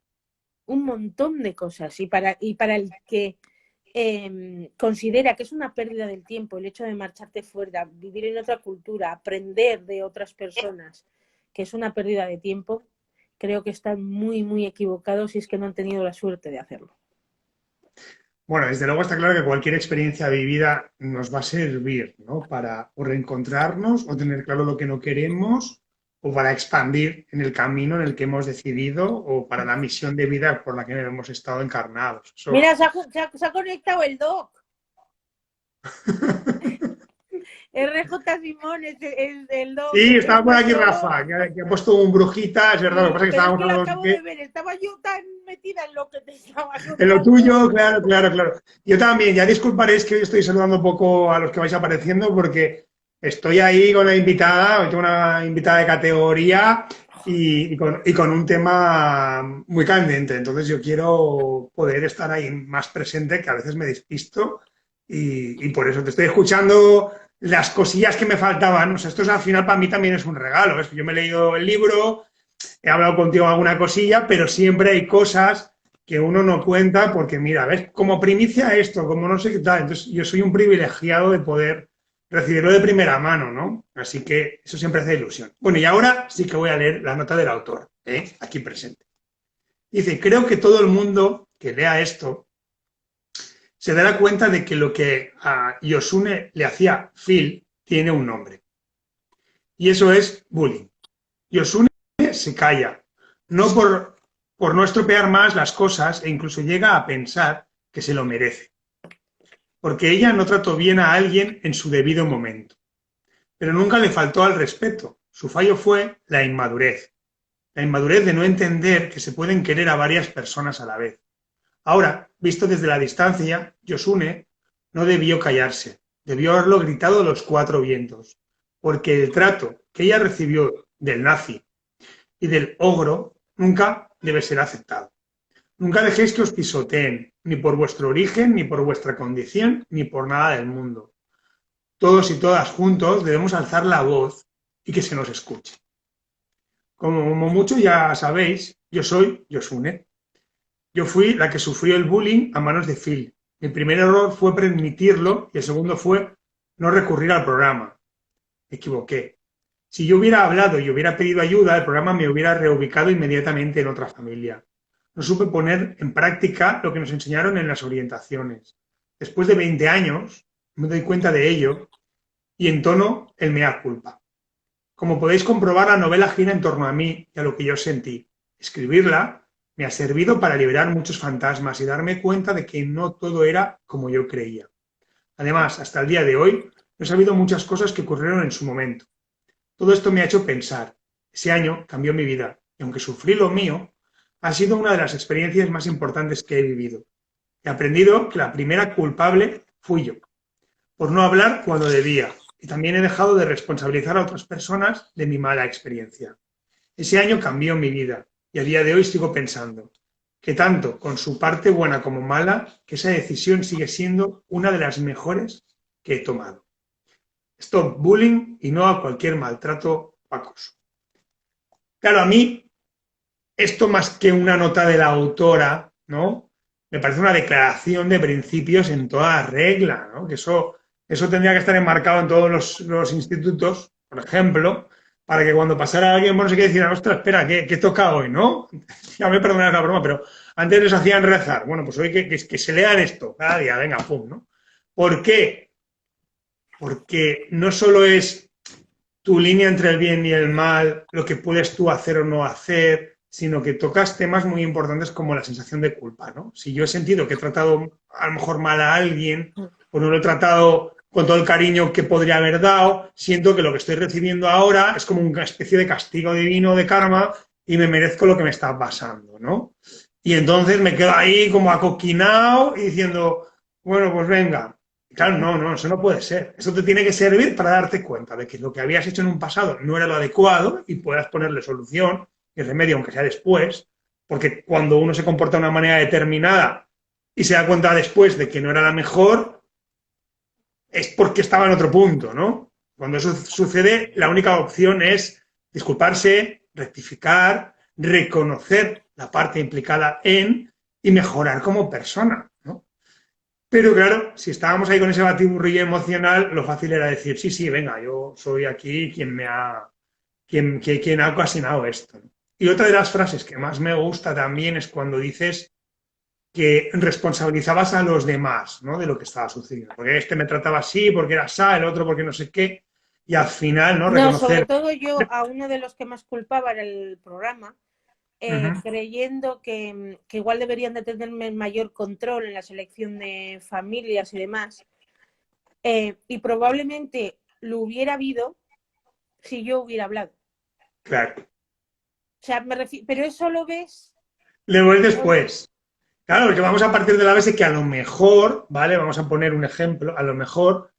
Un montón de cosas. Y para el que considera que es una pérdida del tiempo el hecho de marcharte fuera, vivir en otra cultura, aprender de otras personas, que es una pérdida de tiempo, creo que están muy, muy equivocados si es que no han tenido la suerte de hacerlo. Bueno, desde luego está claro que cualquier experiencia vivida nos va a servir, ¿no? Para o reencontrarnos o tener claro lo que no queremos o para expandir en el camino en el que hemos decidido o para la misión de vida por la que hemos estado encarnados. Eso... Mira, se ha conectado el doc. RJ Simón es el doc. Sí, Es estaba por aquí nuestro Rafa, doc. que ha puesto un brujita, es verdad, lo que pasa es que Pero es estábamos que lo los acabo de ver. Estaba yo tan metida en lo que te estaba en lo contando. tuyo, claro, claro, claro. Yo también, ya disculparéis que hoy estoy saludando un poco a los que vais apareciendo porque estoy ahí con la invitada, hoy tengo una invitada de categoría y con un tema muy candente. Entonces yo quiero poder estar ahí más presente, que a veces me despisto y por eso te estoy escuchando las cosillas que me faltaban. O sea, esto al final para mí también es un regalo. ¿Ves? Yo me he leído el libro, he hablado contigo alguna cosilla, pero siempre hay cosas que uno no cuenta porque, mira, ¿ves? Como primicia esto, como no sé qué tal. Entonces, yo soy un privilegiado de poder recibirlo de primera mano, ¿no? Así que eso siempre hace ilusión. Bueno, y ahora sí que voy a leer la nota del autor, aquí presente. Dice, creo que todo el mundo que lea esto se dará cuenta de que lo que a Yosune le hacía Phil tiene un nombre. Y eso es bullying. Yosune se calla, no por no estropear más las cosas e incluso llega a pensar que se lo merece. porque ella no trató bien a alguien en su debido momento. Pero nunca le faltó al respeto. Su fallo fue la inmadurez. La inmadurez de no entender que se pueden querer a varias personas a la vez. Ahora, visto desde la distancia, Yosune no debió callarse. Debió haberlo gritado a los cuatro vientos. Porque el trato que ella recibió del nazi y del ogro nunca debe ser aceptado. Nunca dejéis que os pisoteen, ni por vuestro origen, ni por vuestra condición, ni por nada del mundo. Todos y todas juntos debemos alzar la voz y que se nos escuche. Como mucho ya sabéis, yo soy Yosune. Yo fui la que sufrió el bullying a manos de Phil. Mi primer error fue permitirlo y el segundo fue no recurrir al programa. Me equivoqué. Si yo hubiera hablado y hubiera pedido ayuda, el programa me hubiera reubicado inmediatamente en otra familia. No supe poner en práctica lo que nos enseñaron en las orientaciones. Después de 20 años, me doy cuenta de ello y entono el mea culpa. Como podéis comprobar, la novela gira en torno a mí y a lo que yo sentí. Escribirla me ha servido para liberar muchos fantasmas y darme cuenta de que no todo era como yo creía. Además, hasta el día de hoy, no he sabido muchas cosas que ocurrieron en su momento. Todo esto me ha hecho pensar. Ese año cambió mi vida y aunque sufrí lo mío, ha sido una de las experiencias más importantes que he vivido. He aprendido que la primera culpable fui yo, por no hablar cuando debía, y también he dejado de responsabilizar a otras personas de mi mala experiencia. Ese año cambió mi vida y a día de hoy sigo pensando que tanto con su parte buena como mala, que esa decisión sigue siendo una de las mejores que he tomado. Stop bullying y no a cualquier maltrato o acoso. Claro, a mí, esto más que una nota de la autora, ¿no? Me parece una declaración de principios en toda regla, ¿no? Que eso tendría que estar enmarcado en todos los institutos, por ejemplo, para que cuando pasara alguien, bueno, se quiere decir, ostras, espera, ¿qué toca hoy, no? Ya me perdonarás la broma, pero antes les hacían rezar. Bueno, pues hoy que se lean esto cada día, venga, pum, ¿no? ¿Por qué? Porque no solo es tu línea entre el bien y el mal, lo que puedes tú hacer o no hacer, sino que tocas temas muy importantes como la sensación de culpa, ¿no? Si yo he sentido que he tratado a lo mejor mal a alguien, o no lo he tratado con todo el cariño que podría haber dado, siento que lo que estoy recibiendo ahora es como una especie de castigo divino, de karma, y me merezco lo que me está pasando, ¿no? Y entonces me quedo ahí como acoquinado y diciendo, bueno, pues venga. Claro, no, eso no puede ser. Eso te tiene que servir para darte cuenta de que lo que habías hecho en un pasado no era lo adecuado y puedas ponerle solución y remedio, aunque sea después, porque cuando uno se comporta de una manera determinada y se da cuenta después de que no era la mejor, es porque estaba en otro punto, ¿no? Cuando eso sucede, la única opción es disculparse, rectificar, reconocer la parte implicada en y mejorar como persona, ¿no? Pero claro, si estábamos ahí con ese batiburrillo emocional, lo fácil era decir, sí, venga, yo soy aquí quien ha ocasionado esto, ¿no? Y otra de las frases que más me gusta también es cuando dices que responsabilizabas a los demás, ¿no? De lo que estaba sucediendo. Porque este me trataba así, porque era así, el otro porque no sé qué. Y al final, ¿no? No, sobre todo yo a uno de los que más culpaba era el programa, creyendo que igual deberían de tener mayor control en la selección de familias y demás. Y probablemente lo hubiera habido si yo hubiera hablado. Claro. O sea, pero eso lo ves... Le ves después. Claro, porque vamos a partir de la base que a lo mejor, ¿vale? Vamos a poner un ejemplo, a lo mejor,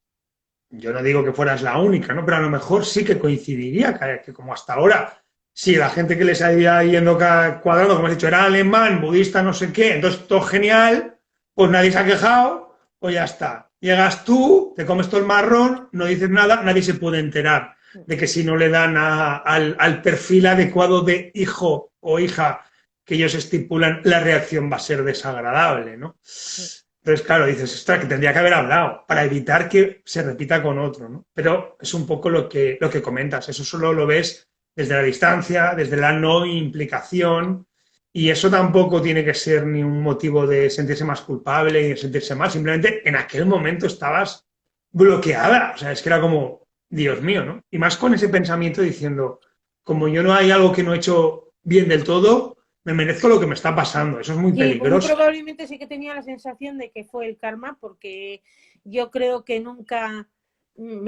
yo no digo que fueras la única, ¿no? Pero a lo mejor sí que coincidiría, que como hasta ahora, si la gente que les había yendo cuadrando, como has dicho, era alemán, budista, no sé qué, entonces todo genial, pues nadie se ha quejado, pues ya está. Llegas tú, te comes todo el marrón, no dices nada, nadie se puede enterar de que si no le dan al perfil adecuado de hijo o hija que ellos estipulan, la reacción va a ser desagradable, ¿no? Entonces, claro, dices, ostras, que tendría que haber hablado para evitar que se repita con otro, ¿no? Pero es un poco lo que comentas, eso solo lo ves desde la distancia, desde la no implicación, y eso tampoco tiene que ser ni un motivo de sentirse más culpable y de sentirse mal, simplemente en aquel momento estabas bloqueada, o sea, es que era como, Dios mío, ¿no? Y más con ese pensamiento diciendo, como yo no hay algo que no he hecho bien del todo, me merezco lo que me está pasando. Eso es muy peligroso. Pues probablemente sí que tenía la sensación de que fue el karma, porque yo creo que nunca,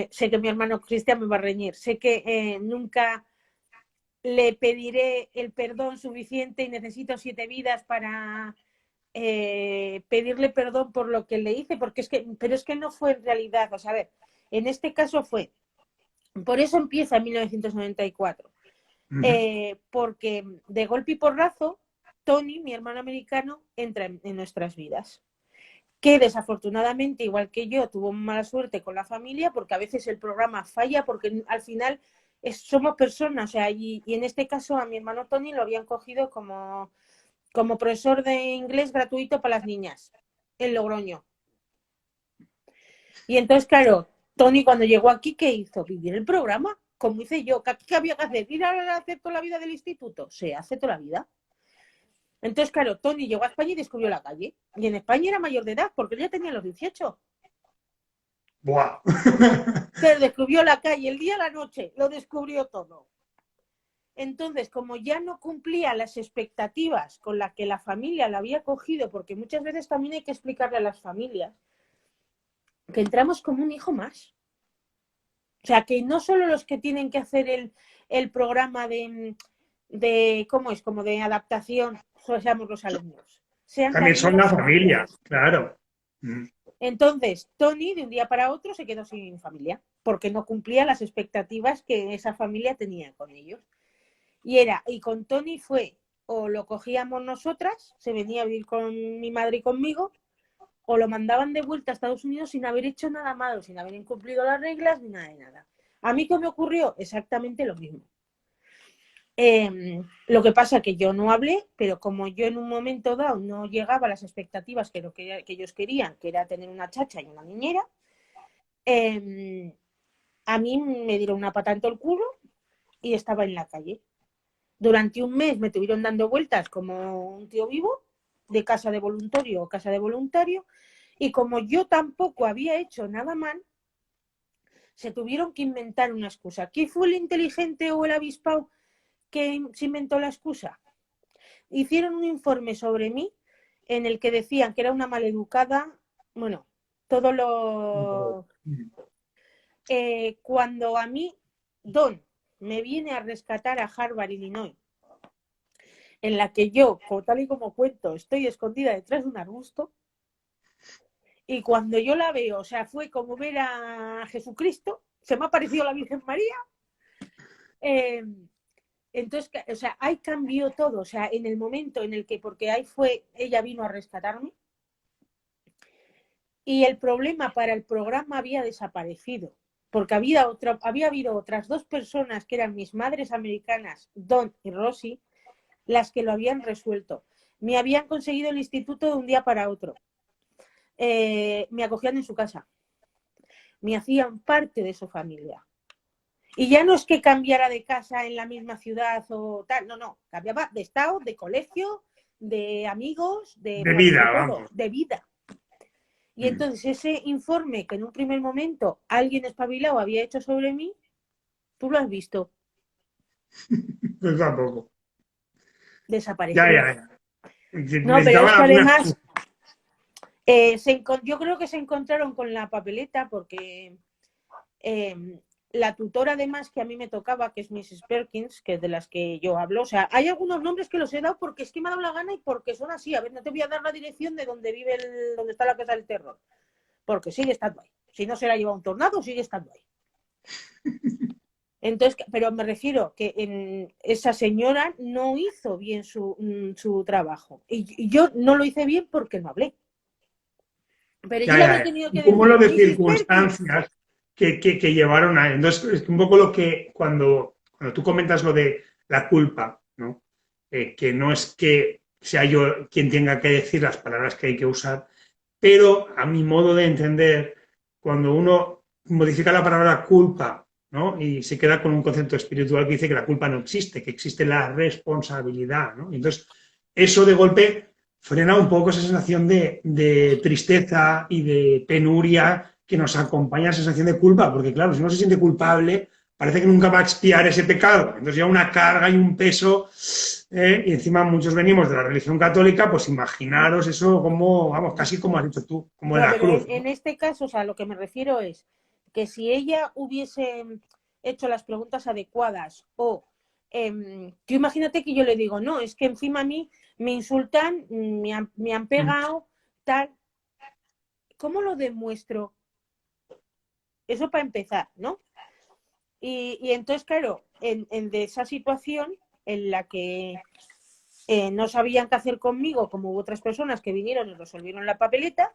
sé que mi hermano Cristian me va a reñir, sé que nunca le pediré el perdón suficiente y necesito 7 vidas para pedirle perdón por lo que le hice, pero es que no fue en realidad, o sea, a ver, en este caso fue, por eso empieza en 1994, porque de golpe y porrazo, Tony, mi hermano americano, entra en nuestras vidas, que desafortunadamente, igual que yo, tuvo mala suerte con la familia, porque a veces el programa falla, porque al final somos personas, o sea, y en este caso a mi hermano Tony lo habían cogido como profesor de inglés gratuito para las niñas, en Logroño. Y entonces, claro, Tony cuando llegó aquí, ¿qué hizo? Vivir el programa, como hice yo. ¿Qué había que hacer? ¿Ir a hacer toda la vida del instituto? Se hace toda la vida. Entonces, claro, Tony llegó a España y descubrió la calle. Y en España era mayor de edad, porque él ya tenía los 18. ¡Buah! Pero descubrió la calle, el día a la noche, lo descubrió todo. Entonces, como ya no cumplía las expectativas con las que la familia la había cogido, porque muchas veces también hay que explicarle a las familias que entramos como un hijo más. O sea, que no solo los que tienen que hacer el programa ¿cómo es? Como de adaptación, seamos los alumnos. Sean También son la familia, familias. claro. Entonces, Tony de un día para otro se quedó sin familia, porque no cumplía las expectativas que esa familia tenía con ellos. Y con Tony fue, o lo cogíamos nosotras, se venía a vivir con mi madre y conmigo, o lo mandaban de vuelta a Estados Unidos sin haber hecho nada malo, sin haber incumplido las reglas ni nada de nada. ¿A mí qué me ocurrió? Exactamente lo mismo. Lo que pasa que yo no hablé, pero como yo en un momento dado no llegaba a las expectativas que ellos querían, que era tener una chacha y una niñera, a mí me dieron una pata en todo el culo y estaba en la calle. Durante un mes me tuvieron dando vueltas como un tío vivo, de casa de voluntario o casa de voluntario, y como yo tampoco había hecho nada mal, se tuvieron que inventar una excusa. ¿Quién fue el inteligente o el avispado que se inventó la excusa? Hicieron un informe sobre mí en el que decían que era una maleducada, bueno, todo lo... cuando a mí, Don me viene a rescatar a Harvard, Illinois, en la que yo, tal y como cuento, estoy escondida detrás de un arbusto, y cuando yo la veo, o sea, fue como ver a Jesucristo, se me ha parecido la Virgen María, entonces, o sea, ahí cambió todo, o sea, en el momento en el que, porque ahí fue, ella vino a rescatarme, y el problema para el programa había desaparecido, porque había habido otras 2 personas que eran mis madres americanas, Don y Rosy, las que lo habían resuelto. Me habían conseguido el instituto de un día para otro. Me acogían en su casa. Me hacían parte de su familia. Y ya no es que cambiara de casa en la misma ciudad o tal, no, cambiaba de estado, de colegio, de amigos, De bueno, vida, de todo, vamos. de vida. Y entonces ese informe que en un primer momento alguien espabilado había hecho sobre mí, tú lo has visto. Pues tampoco. Desapareció. Ya. No, pero es que Necesitaban además yo creo que se encontraron con la papeleta porque la tutora además que a mí me tocaba, que es Mrs. Perkins, que es de las que yo hablo, o sea, hay algunos nombres que los he dado porque es que me ha dado la gana y porque son así. A ver, no te voy a dar la dirección de donde donde está la casa del terror, porque sigue estando ahí. Si no se la lleva un tornado, sigue estando ahí. Entonces, pero me refiero que esa señora no hizo bien su trabajo. Y yo no lo hice bien porque no hablé. Pero yo le habré tenido que Un cúmulo decir, de Mrs. Perkins. circunstancias que llevaron a... Entonces, es un poco lo que cuando tú comentas lo de la culpa, ¿no? Que no es que sea yo quien tenga que decir las palabras que hay que usar, pero a mi modo de entender, cuando uno modifica la palabra culpa, ¿no? Y se queda con un concepto espiritual que dice que la culpa no existe, que existe la responsabilidad, ¿no? Y entonces, eso de golpe frena un poco esa sensación de tristeza y de penuria que nos acompaña, la sensación de culpa, porque claro, si uno se siente culpable, parece que nunca va a expiar ese pecado. Entonces ya una carga y un peso, y encima muchos venimos de la religión católica, pues imaginaros eso como, vamos, casi como has dicho tú, como en No, la pero cruz, en ¿no? este caso, o sea, lo que me refiero es que si ella hubiese hecho las preguntas adecuadas o tú imagínate que yo le digo, no, es que encima a mí me insultan, me han pegado, tal, ¿cómo lo demuestro? Eso para empezar, ¿no? Y entonces, claro, de esa situación en la que no sabían qué hacer conmigo, como hubo otras personas que vinieron y resolvieron la papeleta,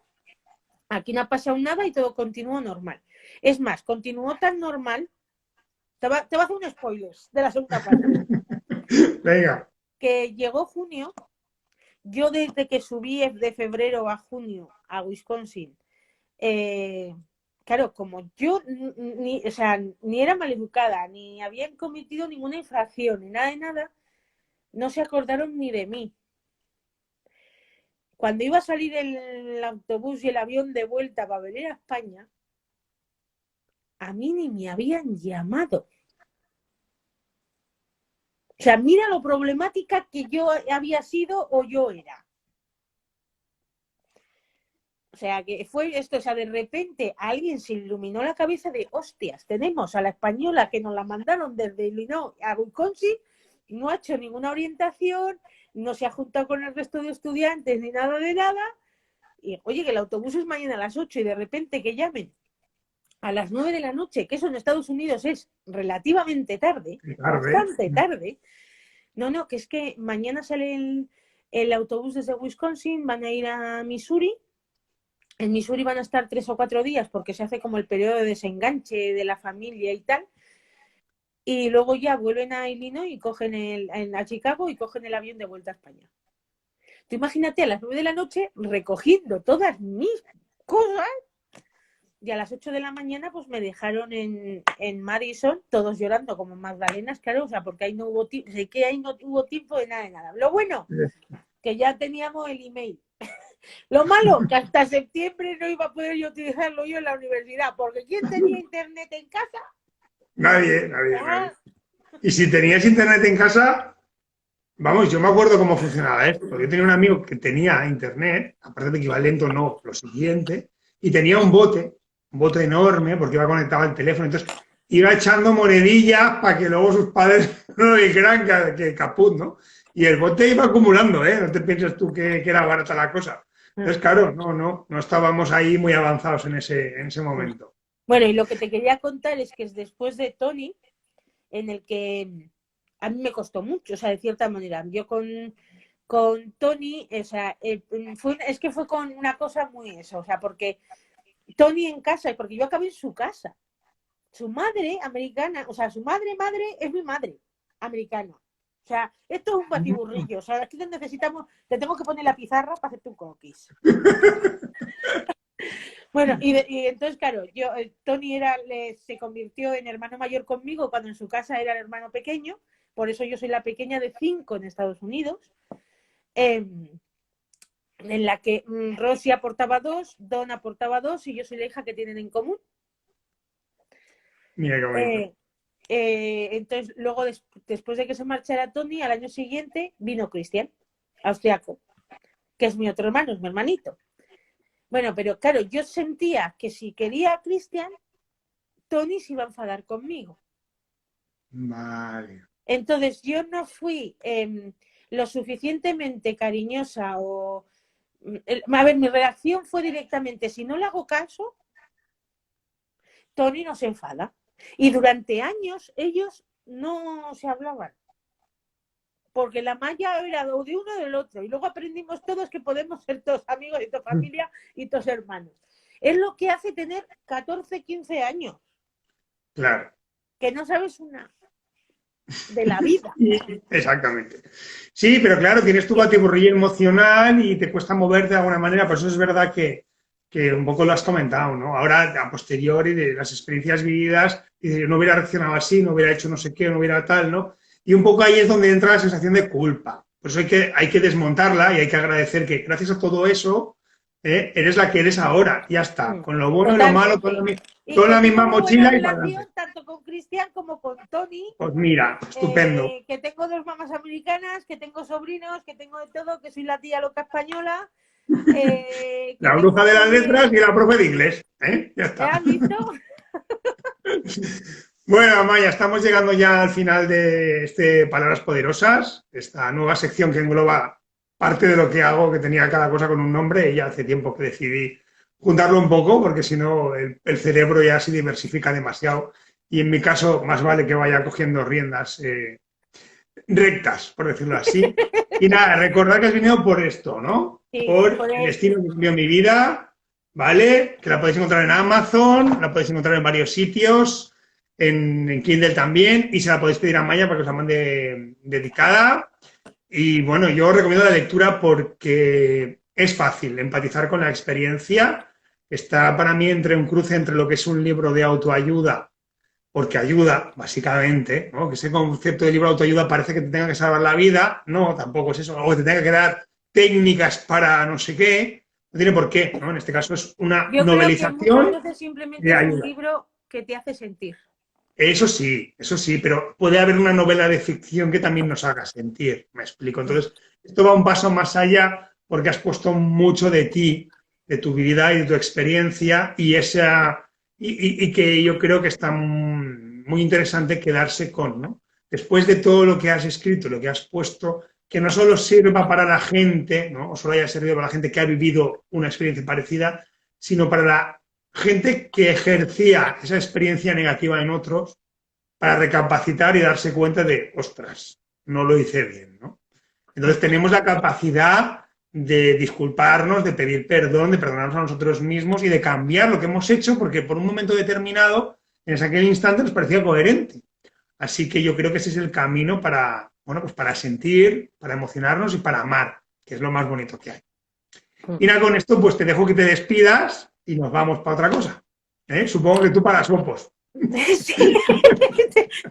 aquí no ha pasado nada y todo continuó normal. Es más, continuó tan normal, te va a hacer un spoiler de la segunda parte, Venga, que llegó junio, yo desde que subí de febrero a junio a Wisconsin, claro, como yo o sea, ni era maleducada, ni habían cometido ninguna infracción, ni nada de nada, no se acordaron ni de mí. Cuando iba a salir el autobús y el avión de vuelta para venir a España, a mí ni me habían llamado. O sea, mira lo problemática que yo había sido o yo era. O sea, que fue esto, o sea, de repente a alguien se iluminó la cabeza de, hostias, tenemos a la española que nos la mandaron desde Illinois a Wisconsin, no ha hecho ninguna orientación, no se ha juntado con el resto de estudiantes ni nada de nada, y oye, que el autobús es mañana a las 8 y de repente que llamen a las 9 de la noche, que eso en Estados Unidos es relativamente tarde, tarde. bastante tarde. No, que es que mañana sale el autobús desde Wisconsin, van a ir a Missouri. En Missouri van a estar 3 o 4 días porque se hace como el periodo de desenganche de la familia y tal. Y luego ya vuelven a Illinois y cogen a Chicago y cogen el avión de vuelta a España. Tú imagínate a las 9 de la noche recogiendo todas mis cosas y a las 8 de la mañana pues me dejaron en Madison, todos llorando como magdalenas, claro, o sea, porque ahí no hubo tiempo, sé que ahí no hubo tiempo de nada de nada. Lo bueno, que ya teníamos el email. Lo malo, que hasta septiembre no iba a poder yo utilizarlo yo en la universidad, porque ¿quién tenía internet en casa? Nadie, nadie, nadie. Y si tenías internet en casa, vamos, yo me acuerdo cómo funcionaba esto. Yo tenía un amigo que tenía internet, aparte de que iba lento, no, lo siguiente, y tenía un bote enorme, porque iba conectado al teléfono, entonces iba echando monedillas para que luego sus padres no lo dijeran que caput, ¿no? Y el bote iba acumulando, ¿eh? No te pienses tú que era barata la cosa. Entonces, claro, no estábamos ahí muy avanzados en ese momento. Bueno, y lo que te quería contar es que es después de Tony, en el que a mí me costó mucho, o sea, de cierta manera. Yo con Tony, o sea, es que fue con una cosa muy eso, o sea, porque Tony en casa, porque yo acabé en su casa. Su madre americana, o sea, su madre es mi madre americana. O sea, esto es un batiburrillo. O sea, aquí necesitamos, te tengo que poner la pizarra para hacerte un croquis. Bueno, y entonces, claro, Tony se convirtió en hermano mayor conmigo cuando en su casa era el hermano pequeño. Por eso yo soy la pequeña de 5 en Estados Unidos. En la que Rosy aportaba 2, Don aportaba 2 y yo soy la hija que tienen en común. Mira qué bonito. Entonces, luego, después de que se marchara Tony, al año siguiente vino Cristian, austriaco, que es mi otro hermano, es mi hermanito. Bueno, pero claro, yo sentía que si quería a Cristian, Tony se iba a enfadar conmigo. Vale. Entonces, yo no fui lo suficientemente cariñosa o... A ver, mi reacción fue directamente, si no le hago caso, Tony no se enfada. Y durante años ellos no se hablaban. Porque la malla era o de uno o del otro. Y luego aprendimos todos que podemos ser todos amigos de tu familia y tus hermanos. Es lo que hace tener 14, 15 años. Claro. Que no sabes una de la vida. Exactamente. Sí, pero claro, tienes tu batiburrillo emocional y te cuesta moverte de alguna manera, por eso es verdad que un poco lo has comentado, ¿no? Ahora, a posteriori de las experiencias vividas, no hubiera reaccionado así, no hubiera hecho no sé qué, no hubiera tal, ¿no? Y un poco ahí es donde entra la sensación de culpa. Por eso hay que desmontarla y hay que agradecer que gracias a todo eso Eres la que eres ahora, ya está. Con lo bueno y lo malo, toda que la misma tengo muy buena mochila y para relación adelante. tanto con Cristian como con Tony, Pues mira, estupendo. que tengo 2 mamás americanas, que tengo sobrinos, que tengo de todo, que soy la tía loca española, que La tengo bruja de las letras también... y la profe de inglés. Ya está. ¿Has visto? Bueno, Amaya, estamos llegando ya al final de este Palabras Poderosas, esta nueva sección que engloba parte de lo que hago, que tenía cada cosa con un nombre, y ya hace tiempo que decidí juntarlo un poco, porque si no el cerebro ya se diversifica demasiado, y en mi caso más vale que vaya cogiendo riendas rectas, por decirlo así. Y nada, recordad que has venido por esto, ¿no? Sí, Por por el eso. destino que cambió mi vida, ¿vale? Que la podéis encontrar en Amazon, la podéis encontrar en varios sitios, en Kindle también, y se la podéis pedir a Maya para que os la mande dedicada. Y bueno, yo os recomiendo la lectura porque es fácil empatizar con la experiencia. Está para mí entre un cruce entre lo que es un libro de autoayuda, porque ayuda, básicamente, ¿no? Que ese concepto de libro de autoayuda parece que te tenga que salvar la vida. No, tampoco es eso. O que te tenga que dar técnicas para no sé qué. No tiene por qué, ¿no? En este caso es una Yo creo que muchas novelización veces simplemente de es un ayuda. libro que te hace sentir. Eso sí, pero puede haber una novela de ficción que también nos haga sentir, me explico. Entonces, esto va un paso más allá porque has puesto mucho de ti, de tu vida y de tu experiencia y que yo creo que está muy interesante quedarse con, ¿no? Después de todo lo que has escrito, lo que has puesto, que no solo sirva para la gente, ¿no? O solo haya servido para la gente que ha vivido una experiencia parecida, sino para la gente que ejercía esa experiencia negativa en otros para recapacitar y darse cuenta de, ostras, no lo hice bien, ¿no? Entonces tenemos la capacidad de disculparnos, de pedir perdón, de perdonarnos a nosotros mismos y de cambiar lo que hemos hecho porque por un momento determinado, en aquel instante, nos parecía coherente. Así que yo creo que ese es el camino para, bueno, pues para sentir, para emocionarnos y para amar, que es lo más bonito que hay. Y nada, con esto pues te dejo que te despidas y nos vamos para otra cosa. Supongo que tú para sopos. Sí.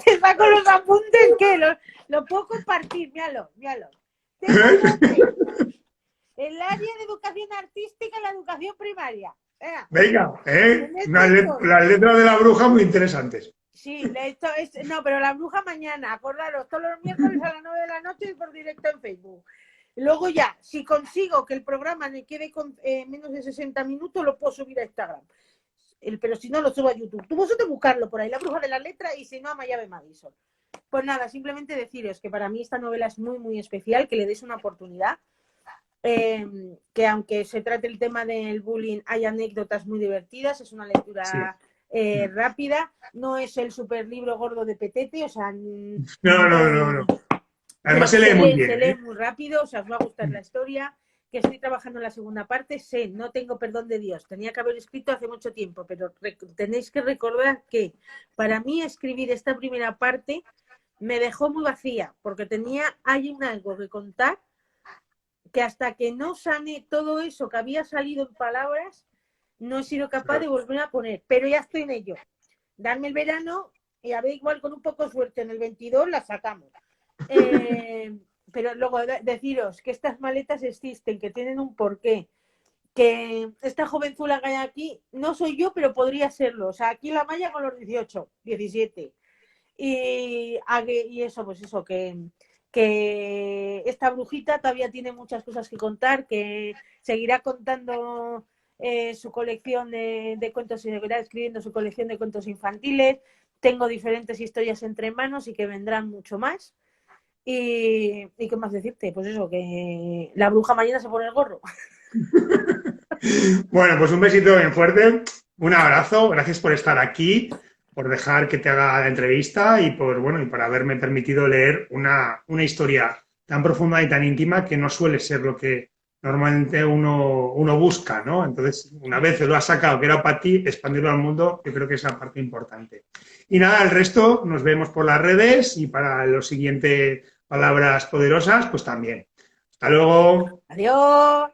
Te saco los apuntes que lo puedo compartir, míralo, míralo. Tengo el área de educación artística y la educación primaria. Venga, Las letras de la bruja muy interesantes. Sí, no, pero la bruja mañana, acordaros, todos los miércoles a las 9 de la noche por directo en Facebook. Luego ya, si consigo que el programa me quede con menos de 60 minutos, lo puedo subir a Instagram. Pero si no, lo subo a YouTube. Tú vosotros buscarlo por ahí, la bruja de la letra, y si no, a Mayave Madison. Pues nada, simplemente deciros que para mí esta novela es muy, muy especial, que le deis una oportunidad. Que aunque se trate el tema del bullying, hay anécdotas muy divertidas, es una lectura rápida, no es el super libro gordo de Petete, o sea... No. Además se lee muy bien. Se lee muy rápido, o sea, os va a gustar la historia, que estoy trabajando en la segunda parte, no tengo perdón de Dios, tenía que haber escrito hace mucho tiempo, pero tenéis que recordar que para mí escribir esta primera parte me dejó muy vacía, porque hay algo que contar que hasta que no sané todo eso que había salido en palabras, no he sido capaz de volver a poner, pero ya estoy en ello. Darme el verano y a ver, igual con un poco de suerte en el 22 la sacamos. Pero luego deciros que estas maletas existen, que tienen un porqué, que esta jovenzuela que hay aquí no soy yo, pero podría serlo. O sea, aquí la Maya con los 18, 17. Y eso, pues eso, que esta brujita todavía tiene muchas cosas que contar, que seguirá contando su colección de cuentos y seguirá escribiendo su colección de cuentos infantiles. Tengo diferentes historias entre manos y que vendrán mucho más. ¿Y qué más decirte? Pues eso, que la bruja mañana se pone el gorro. Bueno, pues un besito bien fuerte, un abrazo, gracias por estar aquí, por dejar que te haga la entrevista y por haberme permitido leer una historia tan profunda y tan íntima que no suele ser lo que normalmente uno busca, ¿no? Entonces, una vez lo has sacado, que era para ti, expandirlo al mundo, yo creo que es la parte importante. Y nada, el resto nos vemos por las redes y para los siguientes palabras poderosas, pues también. Hasta luego. Adiós.